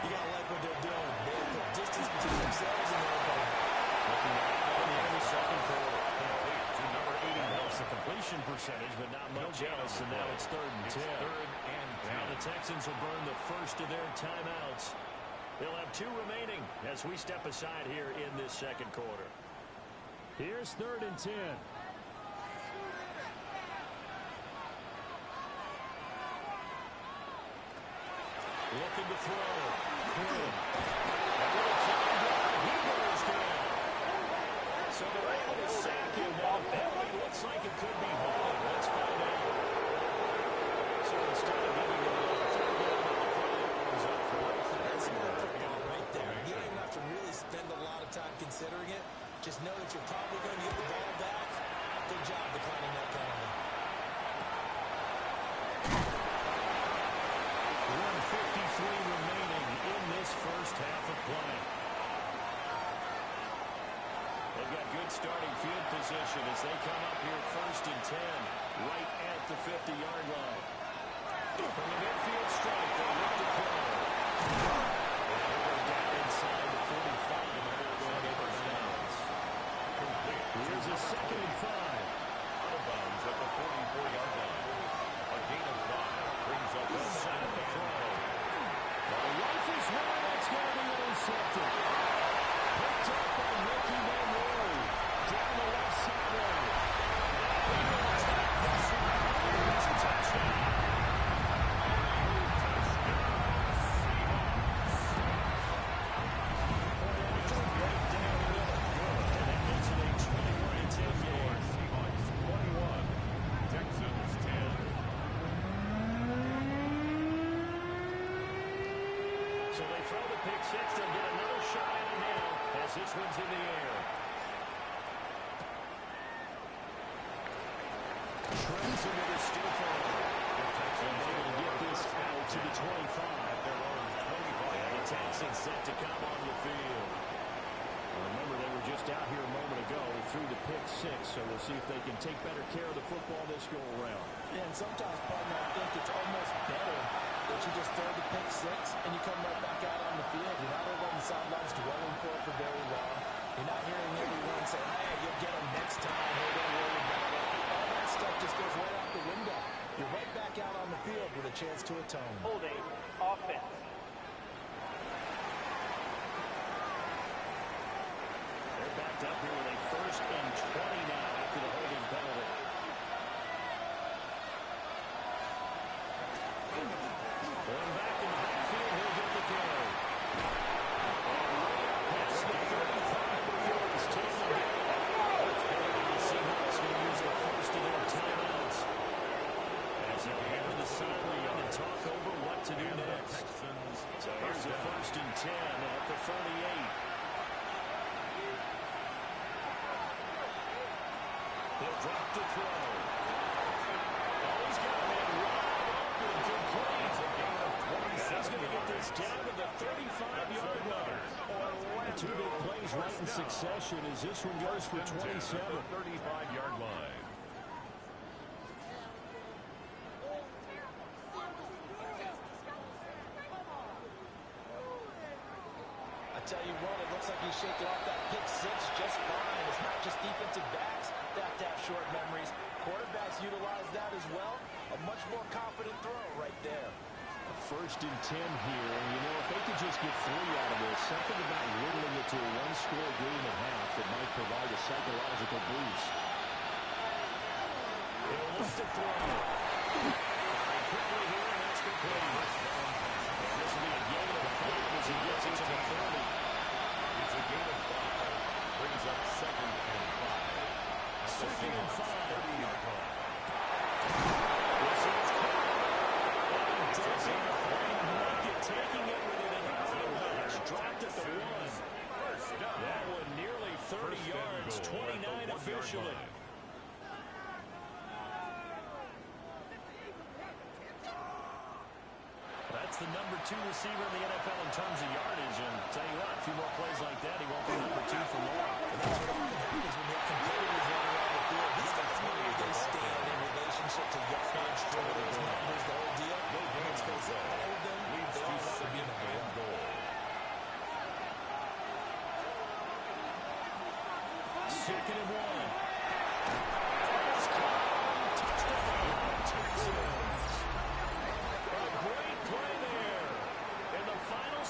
you got to like what they're doing. They have put distance between themselves and their opponent. Looking right on the end of the second quarter. To number 80 helps the completion percentage, but not much else, and now it's 3rd and 10. Now the Texans will burn the first of their timeouts. They'll have 2 remaining as we step aside here in this second quarter. Here's 3rd and 10. Looking to throw. Quinn. A little fly down. He goes down. So they're able to sack him. Now penalty looks like it could be holding. Let's find out. So instead of giving him a 3rd down 50-yard line. From the midfield stripe, they look to throw. They're down inside the 45 before going over bounds. Here's a 2nd and 5. Out of bounds at the 44-yard line. A gain of 5 brings up a 7th and throw. The rifle's one that's going to be intercepted. Picked up by Ricky Monroe. Down the left sideline. It's a touchdown. So they throw the pick six. They'll get another shot at it now as this one's in the air. Trends into the stiff arm. The Texans able to get this out to the 25. Their own 25. And the Texans set to come on the field. Remember, they were just out here a moment ago through the pick six, so we'll see if they can take better care of the football this go-around. Yeah, and sometimes, partner, I think it's almost better that you just throw the pick six and you come right back out on the field. You're not over on the sidelines dwelling for it for very long. You're not hearing everyone say, hey, you'll get them next time. Hey, don't worry about it. All that stuff just goes right out the window. You're right back out on the field with a chance to atone. Holding offense. They're backed up here with a 1st and 20 now after the holding penalty. Going back in the backfield, he'll get the carry. Past the 35 before it's taken down. The Seahawks going to use the first of their timeouts as they prepare the sideline and talk over what to do next. So here's a 1st and 10 at the 38. He'll drop to throw. Oh, he's got a man wide open, complete. He's going to get this down to the 35-yard line. 2 big plays right in succession as this one goes for 27. 35-yard line. I tell you what, it looks like he's shaking off that pick six just fine. It's not just defensive backs that have to have short memories. Quarterbacks utilize that as well. A much more confident throw right there. A 1st and 10 here. And, you know, if they could just get 3 out of this, something about whittling it to a 1-score game at half that might provide a psychological boost. He'll look to throw. Quickly here, and that's complete. And this will be a gain of 5 as he gets it to the 30. It's a gain of 5. Brings up 2nd and 5. 2nd and 5. 30-yard line. This is caught. And doesn't quite make it. Taking it with an avalanche. Dropped at the 1. First down. That one nearly 30 yards. 29 officially. That's the number 2 receiver in the NFL in terms of yardage. And tell you what, a few more plays like that, he won't be number 2 for long. And that's what often happens when you have competitors running around the field. These guys know where they stand in relationship to yardage, totals, numbers, the whole deal. And let's face it, all of them, they all want to be number 1. Second and 1.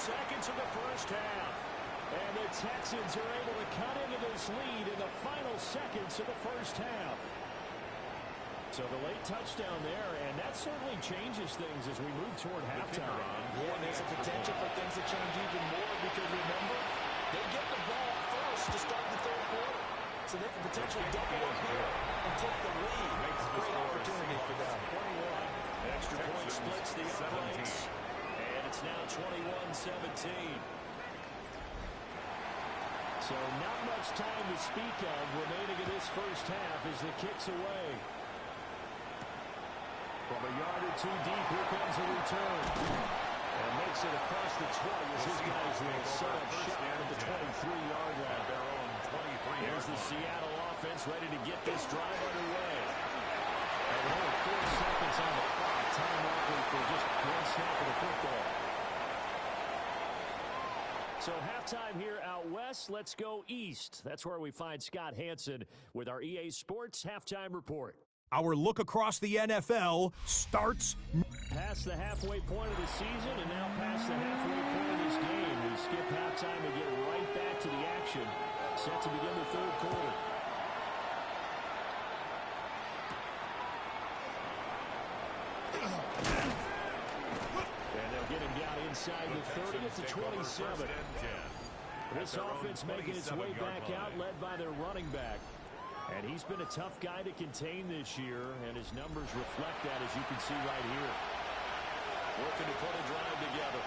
Seconds of the first half. And the Texans are able to cut into this lead in the final seconds of the first half. So the late touchdown there, and that certainly changes things as we move toward halftime. Yeah, and there's a potential for things to change even more because remember, they get the ball first to start the 3rd quarter. So they can potentially double up here and take the lead. Great opportunity for them. 21. Extra point splits the uprights. And it's now 21-17. So not much time to speak of remaining in this first half as the kick's away. From a yard or 2 deep, here comes a return. And makes it across the 20 as his guys will set up shop at the 23-yard line. Here's the Seattle offense ready to get this drive underway. And only 4 seconds So halftime here out west. Let's go east. That's where we find Scott Hansen with our EA Sports Halftime Report. Our look across the NFL starts past the halfway point of the season and now past the halfway point of this game. We skip halftime and get right back to the action. Set to begin the third quarter. And they'll get him down inside the 30 at the 27. This offense making its way back out, led by their running back. And he's been a tough guy to contain this year, and his numbers reflect that, as you can see right here. Working to put a drive together.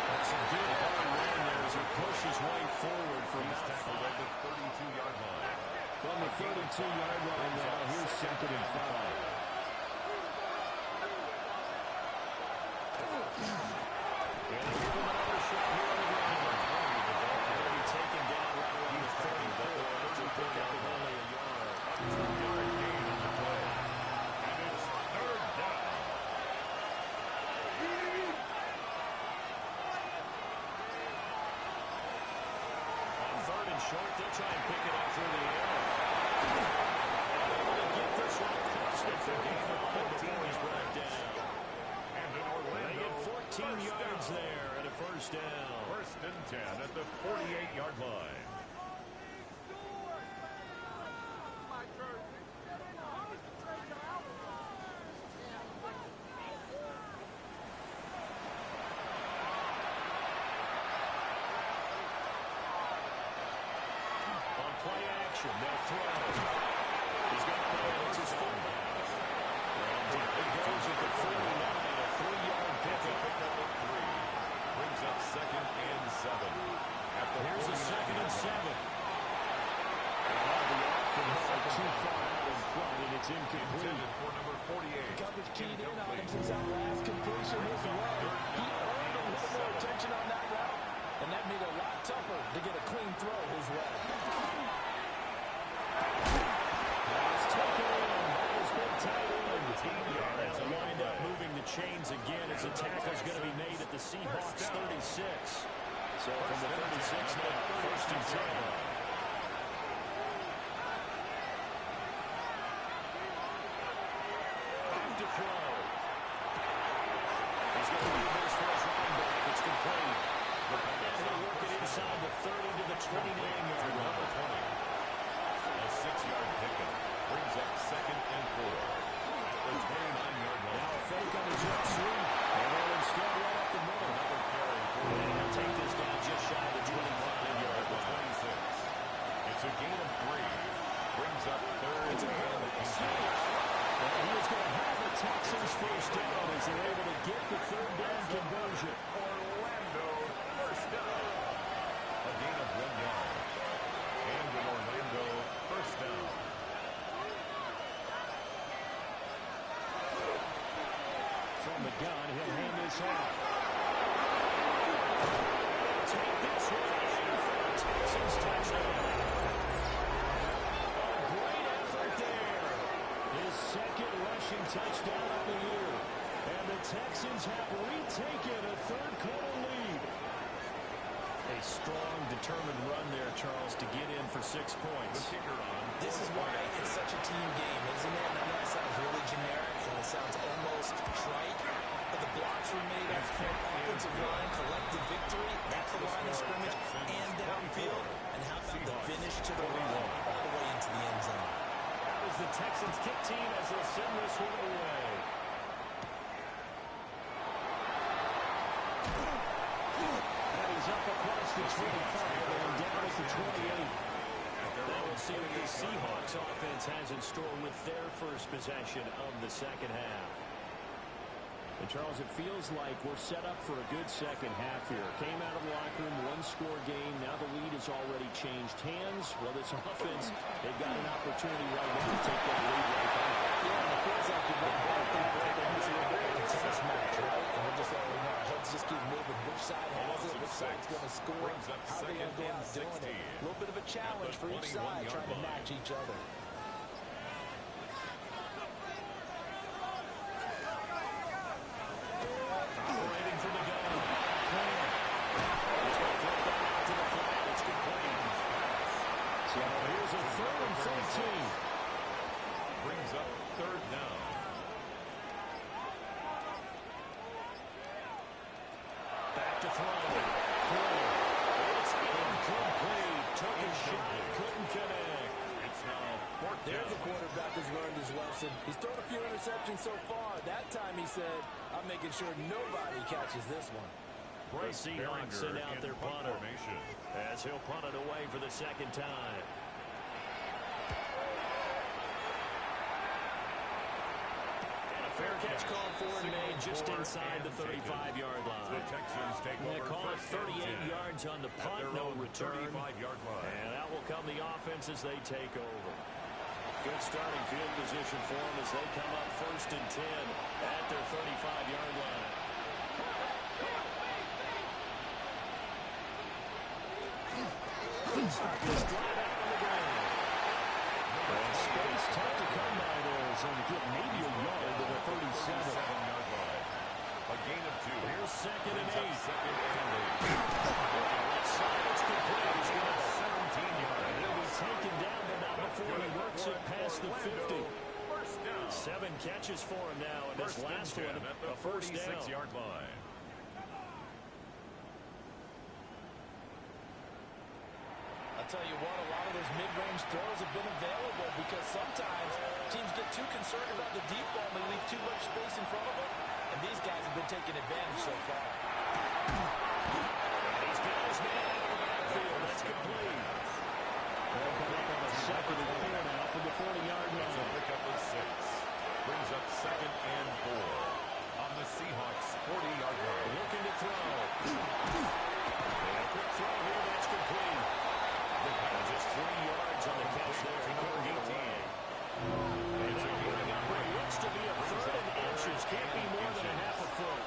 That's a good hard run there as he pushes way forward from that 32-yard line. From the 32-yard line now, here's 2nd and 5. Short, they'll try and pick it up through the air. Able to get this one across the 15 before he's brought down. And an Orlando. They get 14 yards there and a first down. 1st and 10 at the 48-yard line. Play action. They'll throw. He's got it. It's his fullback. And it goes at the 49. A 3-yard pickup. Brings up 2nd and 7. Here's a 2nd and 7. The offense too far out in front, and it's incomplete. For number 48. Coverage keyed in on him since that last completion this way. He earned a little more attention on that route, and that made it a lot tougher to get a clean throw his way. They'll wind up moving the chains again as the tackle's going to be made at the Seahawks 36. So from the 36 now, 1st and 10. Back to throw. He's going to leave this for his running back. It's complete. And they'll work it inside the 30 to the 29-yard line. A 6-yard pickup. Brings up 2nd and 4. The 29-yard line. Now a fake on the jet sweep. And they'll instead run up the middle. Another carry. And they'll take this down just shy of the 25-yard line. 26. It's a gain of 3. Brings up 3rd and 8. He is going to have the Texans first down as they're able to get the 3rd down conversion. Orlando first down. A gain of 1 yard. And an Orlando first down. From the gun, he'll hand this off. Take this one in for a Texans touchdown. A great effort there. His 2nd rushing touchdown of the year. And the Texans have retaken a 3rd quarter lead. A strong, determined run there, Charles, to get in for 6 points. This is why it's such a team game, isn't it? I know it sounds really generic and it sounds almost trite, but the blocks were made up from offensive line, collective victory at the line of scrimmage and downfield. And how about the finish to the run all the way into the end zone? That was the Texans kick team as they'll send this one away. And he's up across the 25 and down at the 28. Now we'll see what the Seahawks offense has in store with their first possession of the 2nd half. And Charles, it feels like we're set up for a good second half here. Came out of the locker room, 1-score game. Now the lead has already changed hands. Well, this offense, they've got an opportunity right now to take that lead right back. Yeah, it feels like we've got a tennis match, right? And we're just like, let's just keep moving. Which side has it? Which side's going to score? How are they going to go out doing it? A little bit of a challenge for each side, trying to match each other. So here's a 3rd and 13. Brings up 3rd down. Back to throw. It's incomplete. Took a shot, couldn't connect. It's now 4th There's down. a quarterback who's learned his lesson. He's thrown a few interceptions so far. That time he said, I'm making sure nobody catches this one. The Seahawks send out their punter formation. as he'll punt it away for the 2nd time. And a fair catch called for and made just inside the 35-yard line. The Texans take They over call it 1st 38 and 10 yards on the at punt, their no own return. 35-yard line. And that will come the offense as they take over. Good starting field position for them as they come up 1st and 10 at their 35-yard line. Start this drive out on the ground. And space tough to come by there as they get maybe a yard to the 37-yard line. A gain of 2. Here's 2nd and 8. 2nd and Left side, it's complete. He's got 17 yards. He'll be taken down, but not before he works it past the 50. 1st down. 7 catches for him now, and this 1st and last 10 one, at the a 1st down. 46-yard line. I'll tell you what, a lot of those mid-range throws have been available because sometimes teams get too concerned about the deep ball and they leave too much space in front of them. And these guys have been taking advantage so far. And he's got his man out of the backfield. That's complete. They'll come up on a 2nd and 4 now from the 40-yard It's a line. pickup of 6. Brings up 2nd and 4 on the Seahawks 40-yard line. Looking to throw. And a quick throw here, that's complete. And just 3 yards on the catch there. He couldn't get away. And now moving up, it looks to be a 3rd and inches. Can't be more than a half a foot.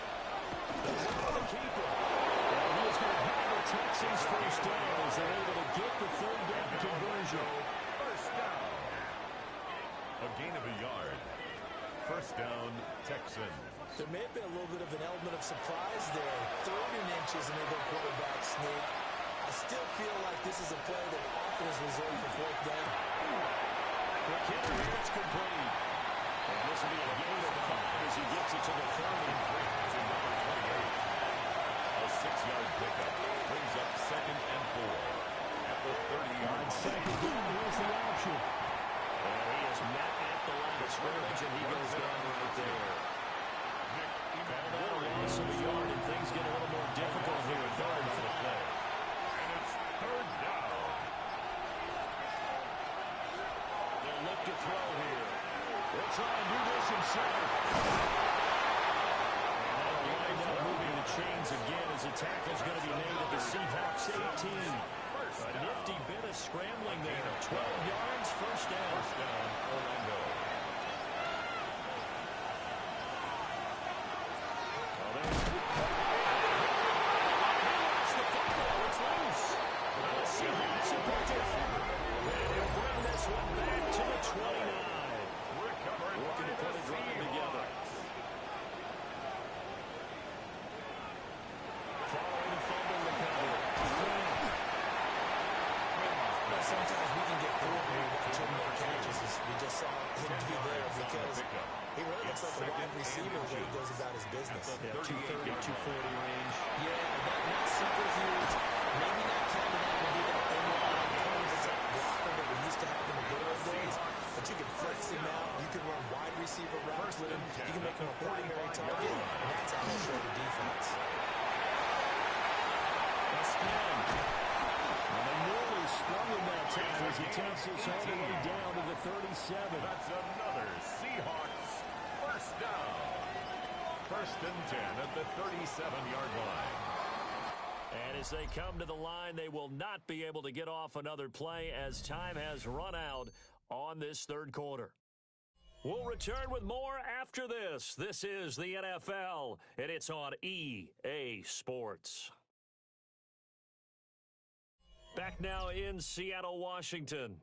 They're going to keep it. And he is going to have the Texans 1st down as they're able to get the 3rd down conversion. 1st down. A gain of a yard. 1st down, Texans. There may have been a little bit of an element of surprise there. 3rd and inches and they go quarterback sneak. I still feel like this is a play that often is reserved for 4th down. The kicker here is complete. And this will be a gain of 5 as he gets it to the 30. A 6-yard pickup brings up 2nd and 4 at the 30-yard line. 2nd down, here's the option. And he is met at the line of scrimmage, and he goes down right there. Call that a loss of a yard, and things get a little more difficult here. 3rd and 5. And it's 3rd down. They'll look to throw here. They'll try and do this himself. And that'll wind up moving the chains again as a tackle's going to be made at the Seahawks 18. A nifty bit of scrambling there. 12 yards, 1st down. 1st down, Orlando. Sometimes we can get bored when we watch him make catches, as we just saw him do there, because he really looks like a wide receiver when he goes about his business. Yeah, 230, 240 range. Yeah, not super huge. Maybe not counting on to be that in-line point-of-attack blocker that we used to have in the good old days, but you can flex him out. You can run wide receiver routes with him. You can make him a primary target, and that's how he'll show the defense. Sprung in that tackle as he takes this all the way down to the 37. That's another Seahawks 1st down. 1st and 10 at the 37-yard line. And as they come to the line, they will not be able to get off another play as time has run out on this 3rd quarter. We'll return with more after this. This is the NFL, and it's on EA Sports. Back now in Seattle, Washington.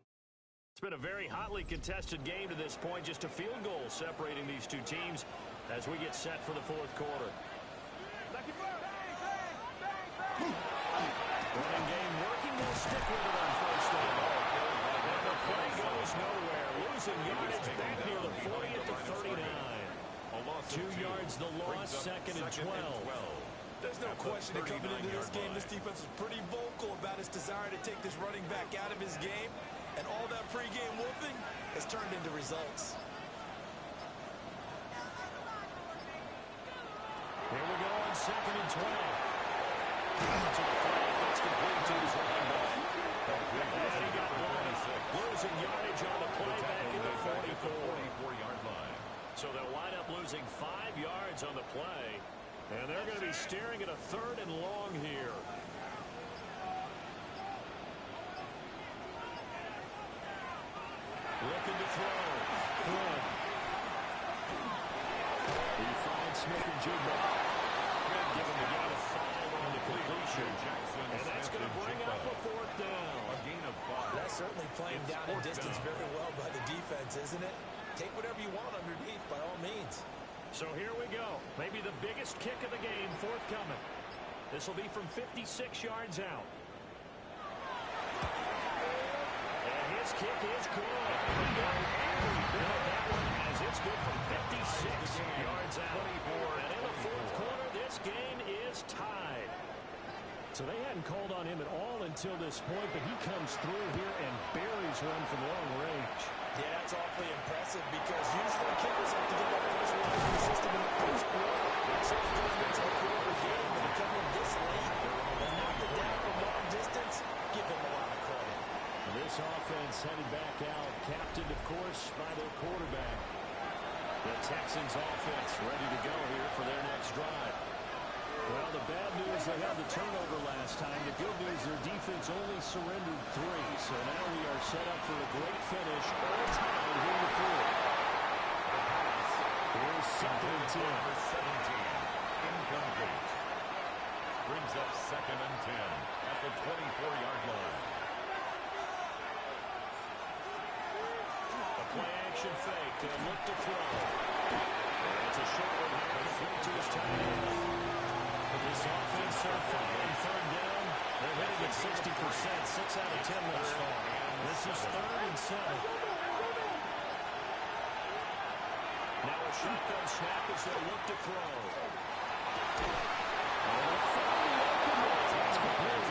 It's been a very hotly contested game to this point. Just a field goal separating these two teams as we get set for the 4th quarter. Running game working. We'll stick with it on 1st down. losing yardage back near the 40 at the 39. 2 yards the loss, second and 12. There's no question that coming into this game, this defense was pretty vocal about its desire to take this running back out of his game, and all that pregame whooping has turned into results. Here we go on second and 12. To the flat, that's complete to his running back. And he got losing yardage on the play back in the 44-yard line. So they'll wind up losing 5 yards on the play. And they're going to be staring at a third and long here. Looking to throw. Quinn. He finds Smith and Jigba. Giving the gain of 5 on the completion. And that's going to bring up a fourth down. A gain of 5. That's certainly playing down in distance very well by the defense, isn't it? Take whatever you want underneath, by all means. So here we go. Maybe the biggest kick of the game forthcoming. This will be from 56 yards out. And his kick is good. He got every bit of that one as it's good from 56 yards out. And in the fourth quarter, this game is tied. So they hadn't called on him at all until this point, but he comes through here and buries one from long range. Yeah, that's awfully impressive because usually kickers have to get that first line of the system in the first quarter. So it goes into the quarter game, and to come in this late and knock it down from long distance, give him a lot of credit. This offense headed back out, captained, of course, by their quarterback. The Texans offense ready to go here for their next drive. Well, the bad news, they had the turnover last time. The good news, their defense only surrendered 3. So now we are set up for a great finish. All tied here in the fourth. Here's second and 10. Number 17, incomplete. Brings up second and 10 at the 24-yard line. A play action fake. They'll look to throw. And it's a short one here. Complete to his tight end. This offense so far on third down, they're hitting at 60%, 6 out of 10 thus far. This is third and 7. Now a shotgun snap as they look to throw. That's complete.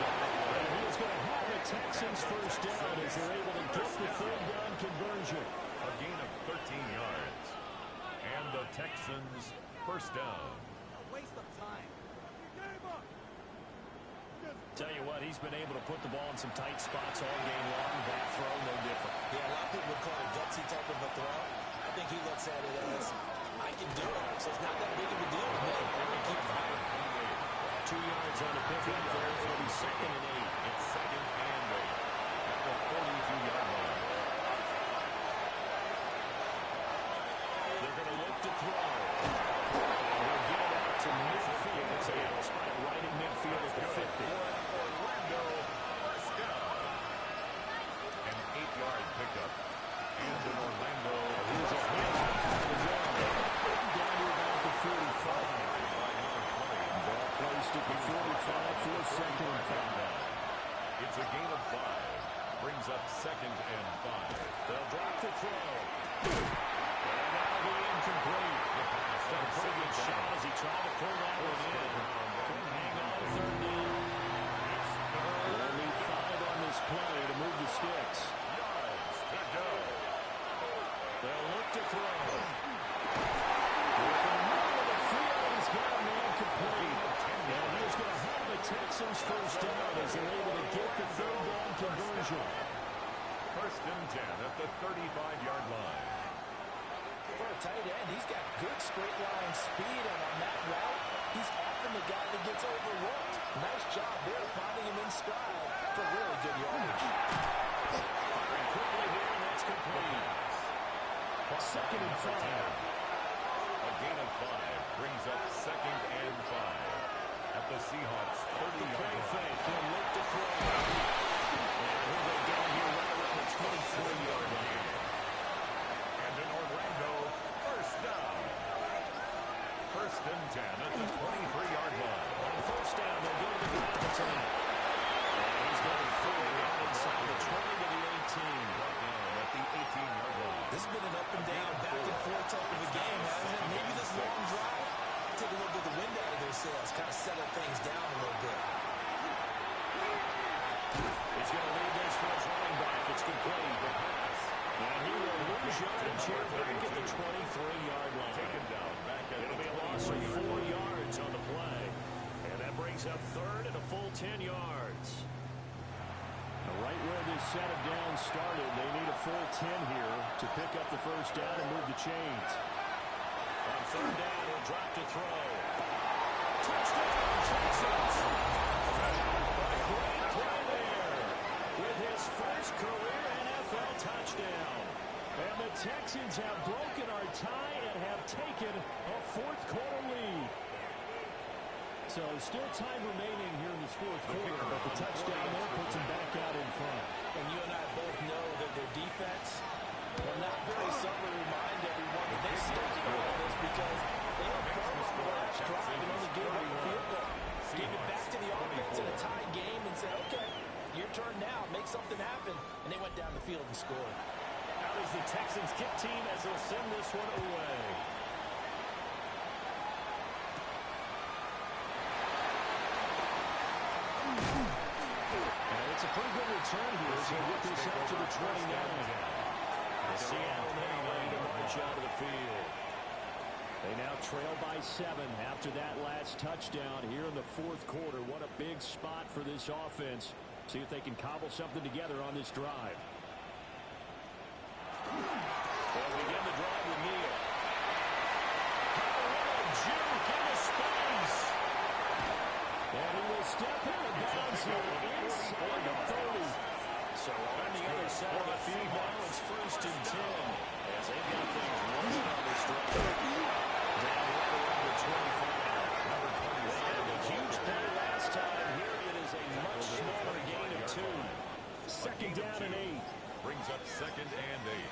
And he is going to have the Texans first down as they're able to get the third down conversion. A gain of 13 yards. And the Texans first down. A waste of time. Tell you what, he's been able to put the ball in some tight spots all game long. That throw, no different. Yeah, a lot of people would call it a gutsy type of a throw. I think he looks at it as, I can do it, so it's not that big of a deal to me. I can keep firing. 2 yards on the pickup there. It'll be second and 8. It's second and 8 at the 42-yard line. They're going to look to throw. And they'll get it out to midfield. It's a spot right in midfield at the 50. Orlando first down. An 8-yard pickup. And in Orlando, Here's a hit. Down to about the 45. Ball placed at the 45 for second and 5. it's a gain of 5. Brings up second and 5. They'll drop the throw. And that'll be incomplete. The pass A pretty good shot as he tried to pull that one in. Couldn't hang on third down. They'll need 5 on this play to move the sticks. yards to go. They'll look to throw. With the middle of the field, he's got a man complete. And he's going to have the Texans first down as they're able to get the third down conversion. First and 10 at the 35-yard line. For a tight end, he's got good straight line speed, and on that route, he's often the guy that gets overlooked. Nice job there, finding him in stride for really good yardage. Firing quickly here, and that's complete. Second and 5. A gain of 5 brings up second and 5 at the Seahawks 30-yard line. Fake. He'll look to throw. And he'll go down here right around the 23-yard line. And in Orlando, first down. First and 10 at the 23-yard line. On first down, they'll go to the ground tonight. And he's going forward inside the 20 to the 18. Right down at the 18-yard line. This has Defense complete. The pass. And he will lose yardage here back at the 23-yard line. Taken down back at It'll the be a loss of 4 yards on the play. And that brings up third and a full 10 yards. Right where this set of downs started, they need a full 10 here to pick up the first down and move the chains. On third down, he'll drop to throw. Touchdown, Texans! Great play there with his first career NFL touchdown. And the Texans have broken our tie and have taken a fourth-quarter lead. So still time remaining here in this fourth quarter, but the touchdown there puts them back out in front. And you and I both know that their defense will not very subtly remind everyone that they stuck in all this because they were firm on the last drive and only gave up a field goal. Gave it back to the offense in a tie game and said, okay, your turn now, make something happen. And they went down the field and scored. Out is the Texans kick team as they'll send this one away. And it's a pretty good return here as they get this up to the 29. Seattle now ready to march out of the field. They now trail by 7 after that last touchdown here in the fourth quarter. What a big spot for this offense. See if they can cobble something together on this drive. They'll begin the drive with Neal. What a juke into space. And he will step out of bounds here inside the 30. So on the other side of the field now, it's first and 10. As they've got things running on this drive. Down right around the 25. Number 20. They had a huge play last time. Here it is a much smaller gain of 2. Second down and 8. Brings up second and 8.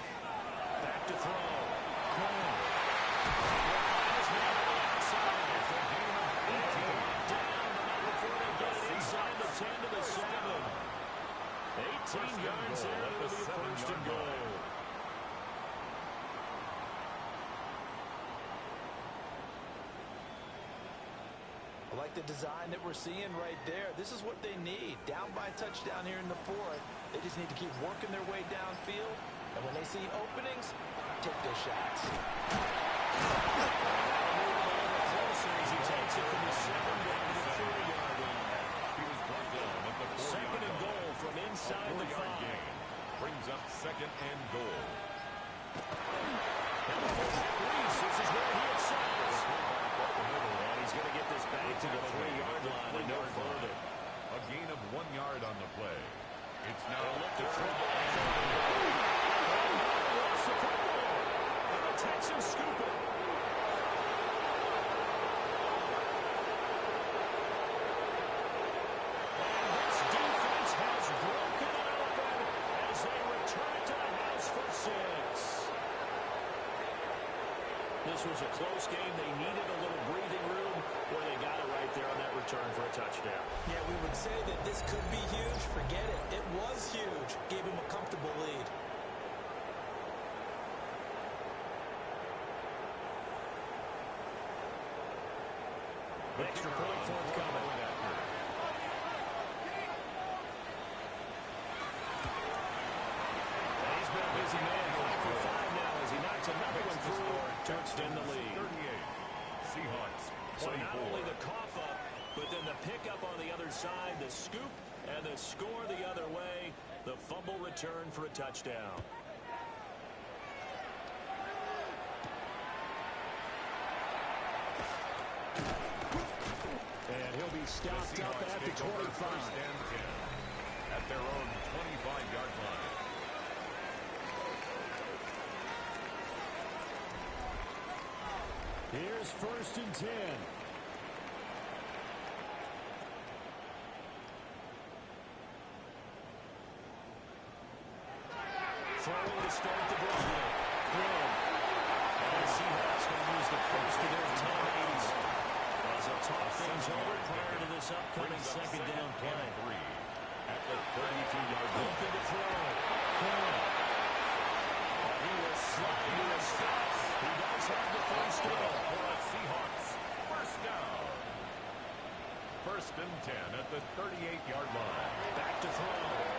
Back to throw. Cole. It's now on the outside. It's a gain of 18. Down before they get it inside the 10 to the 7. 18 yards there. It'll be a first and goal. I like the design that we're seeing right there. This is what they need. Down by a touchdown here in the fourth. They just need to keep working their way downfield. And when they see openings, take their shots. Closer as he takes it from the 7 down to the 4-yard line. He was brought down at the 4-yard Second and goal from inside the 5. gain. Brings up second and goal. And the fullback Reese, this is where he excels. And he's going to get this back to the 3-yard line and no further. A gain of 1 yard on the play. It's now They'll look to throw. And the Texans scoop it. And this defense has broken it open as they return it to the house for 6. This was a close game. They needed a little breathing room where they got it right there on that return for a touchdown. Yeah, we would say that this could be huge. Forget it. It was huge. Gave him a comfortable lead. Extra point forthcoming. And he's been a busy man. 5 for 5 now as he knocks another one through to extend the lead. 38. Seahawks. So not only the cough up, but then the pickup on the other side, the scoop, and the score the other way. The fumble return for a touchdown. And he'll be stopped up at the 25. First and 10 at their own 25-yard line. Here's first and 10. Throwing to start the drive. And the Seahawks going to use the first of their timeouts as they'll talk things over prior to this upcoming second down play. 3 at the 32-yard line. Open to throw. He will slide to his feet. He does have the first down. For the Seahawks, first down. First and 10 at the 38-yard line. Back to throw.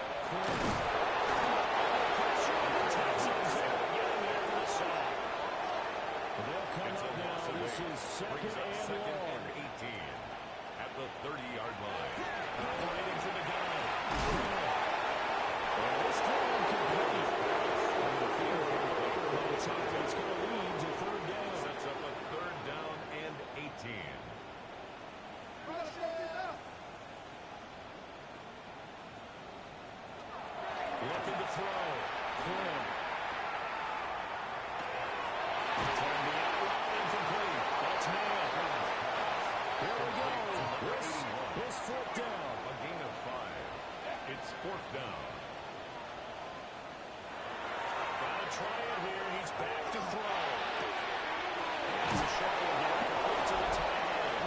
is second Brings up and second long. and 18 at the 30-yard line. Operating from the gun. And this time complete. And the field goal by the time it's going to lead to third down. Sets up a third down and 18. Looking to throw. Flynn. Turned the outright incomplete. That's nailed. Here we go. This is fourth down. A gain of 5. It's fourth down. Gotta try it here. He's back to throw. It's a shoulder here. Complete to the tight end.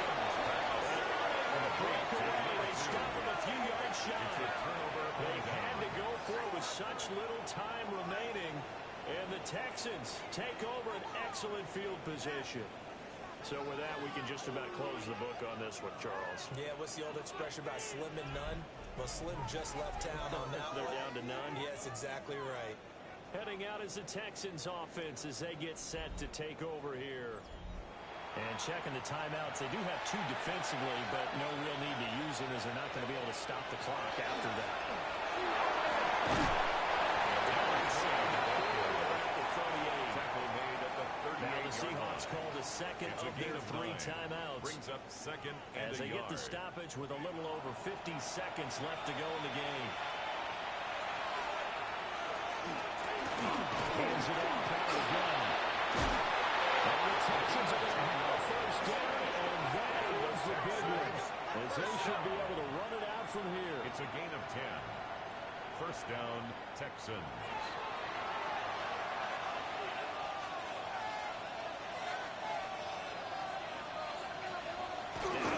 And a breakaway. They stop him a few yards shy. It's a turnover. They had to go for it with such little time remaining. And the Texans take over an excellent field position. So with that, we can just about close the book on this one, Charles. Yeah, what's the old expression about slim and none? Well, Slim just left town on that They're one. down to none. Yes, exactly right. Heading out is the Texans offense as they get set to take over here. And checking the timeouts, they do have 2 defensively, but no real need to use them as they're not going to be able to stop the clock after that. Now the Seahawks call the second of their 3 timeouts. Brings up second and As they get the stoppage with a little over 50 seconds left to go in the game. Hands it off out again. And the Texans are going to have a first down, and that was the big one. As they should be able to run it out from here. It's a gain of 10. First down, Texans. And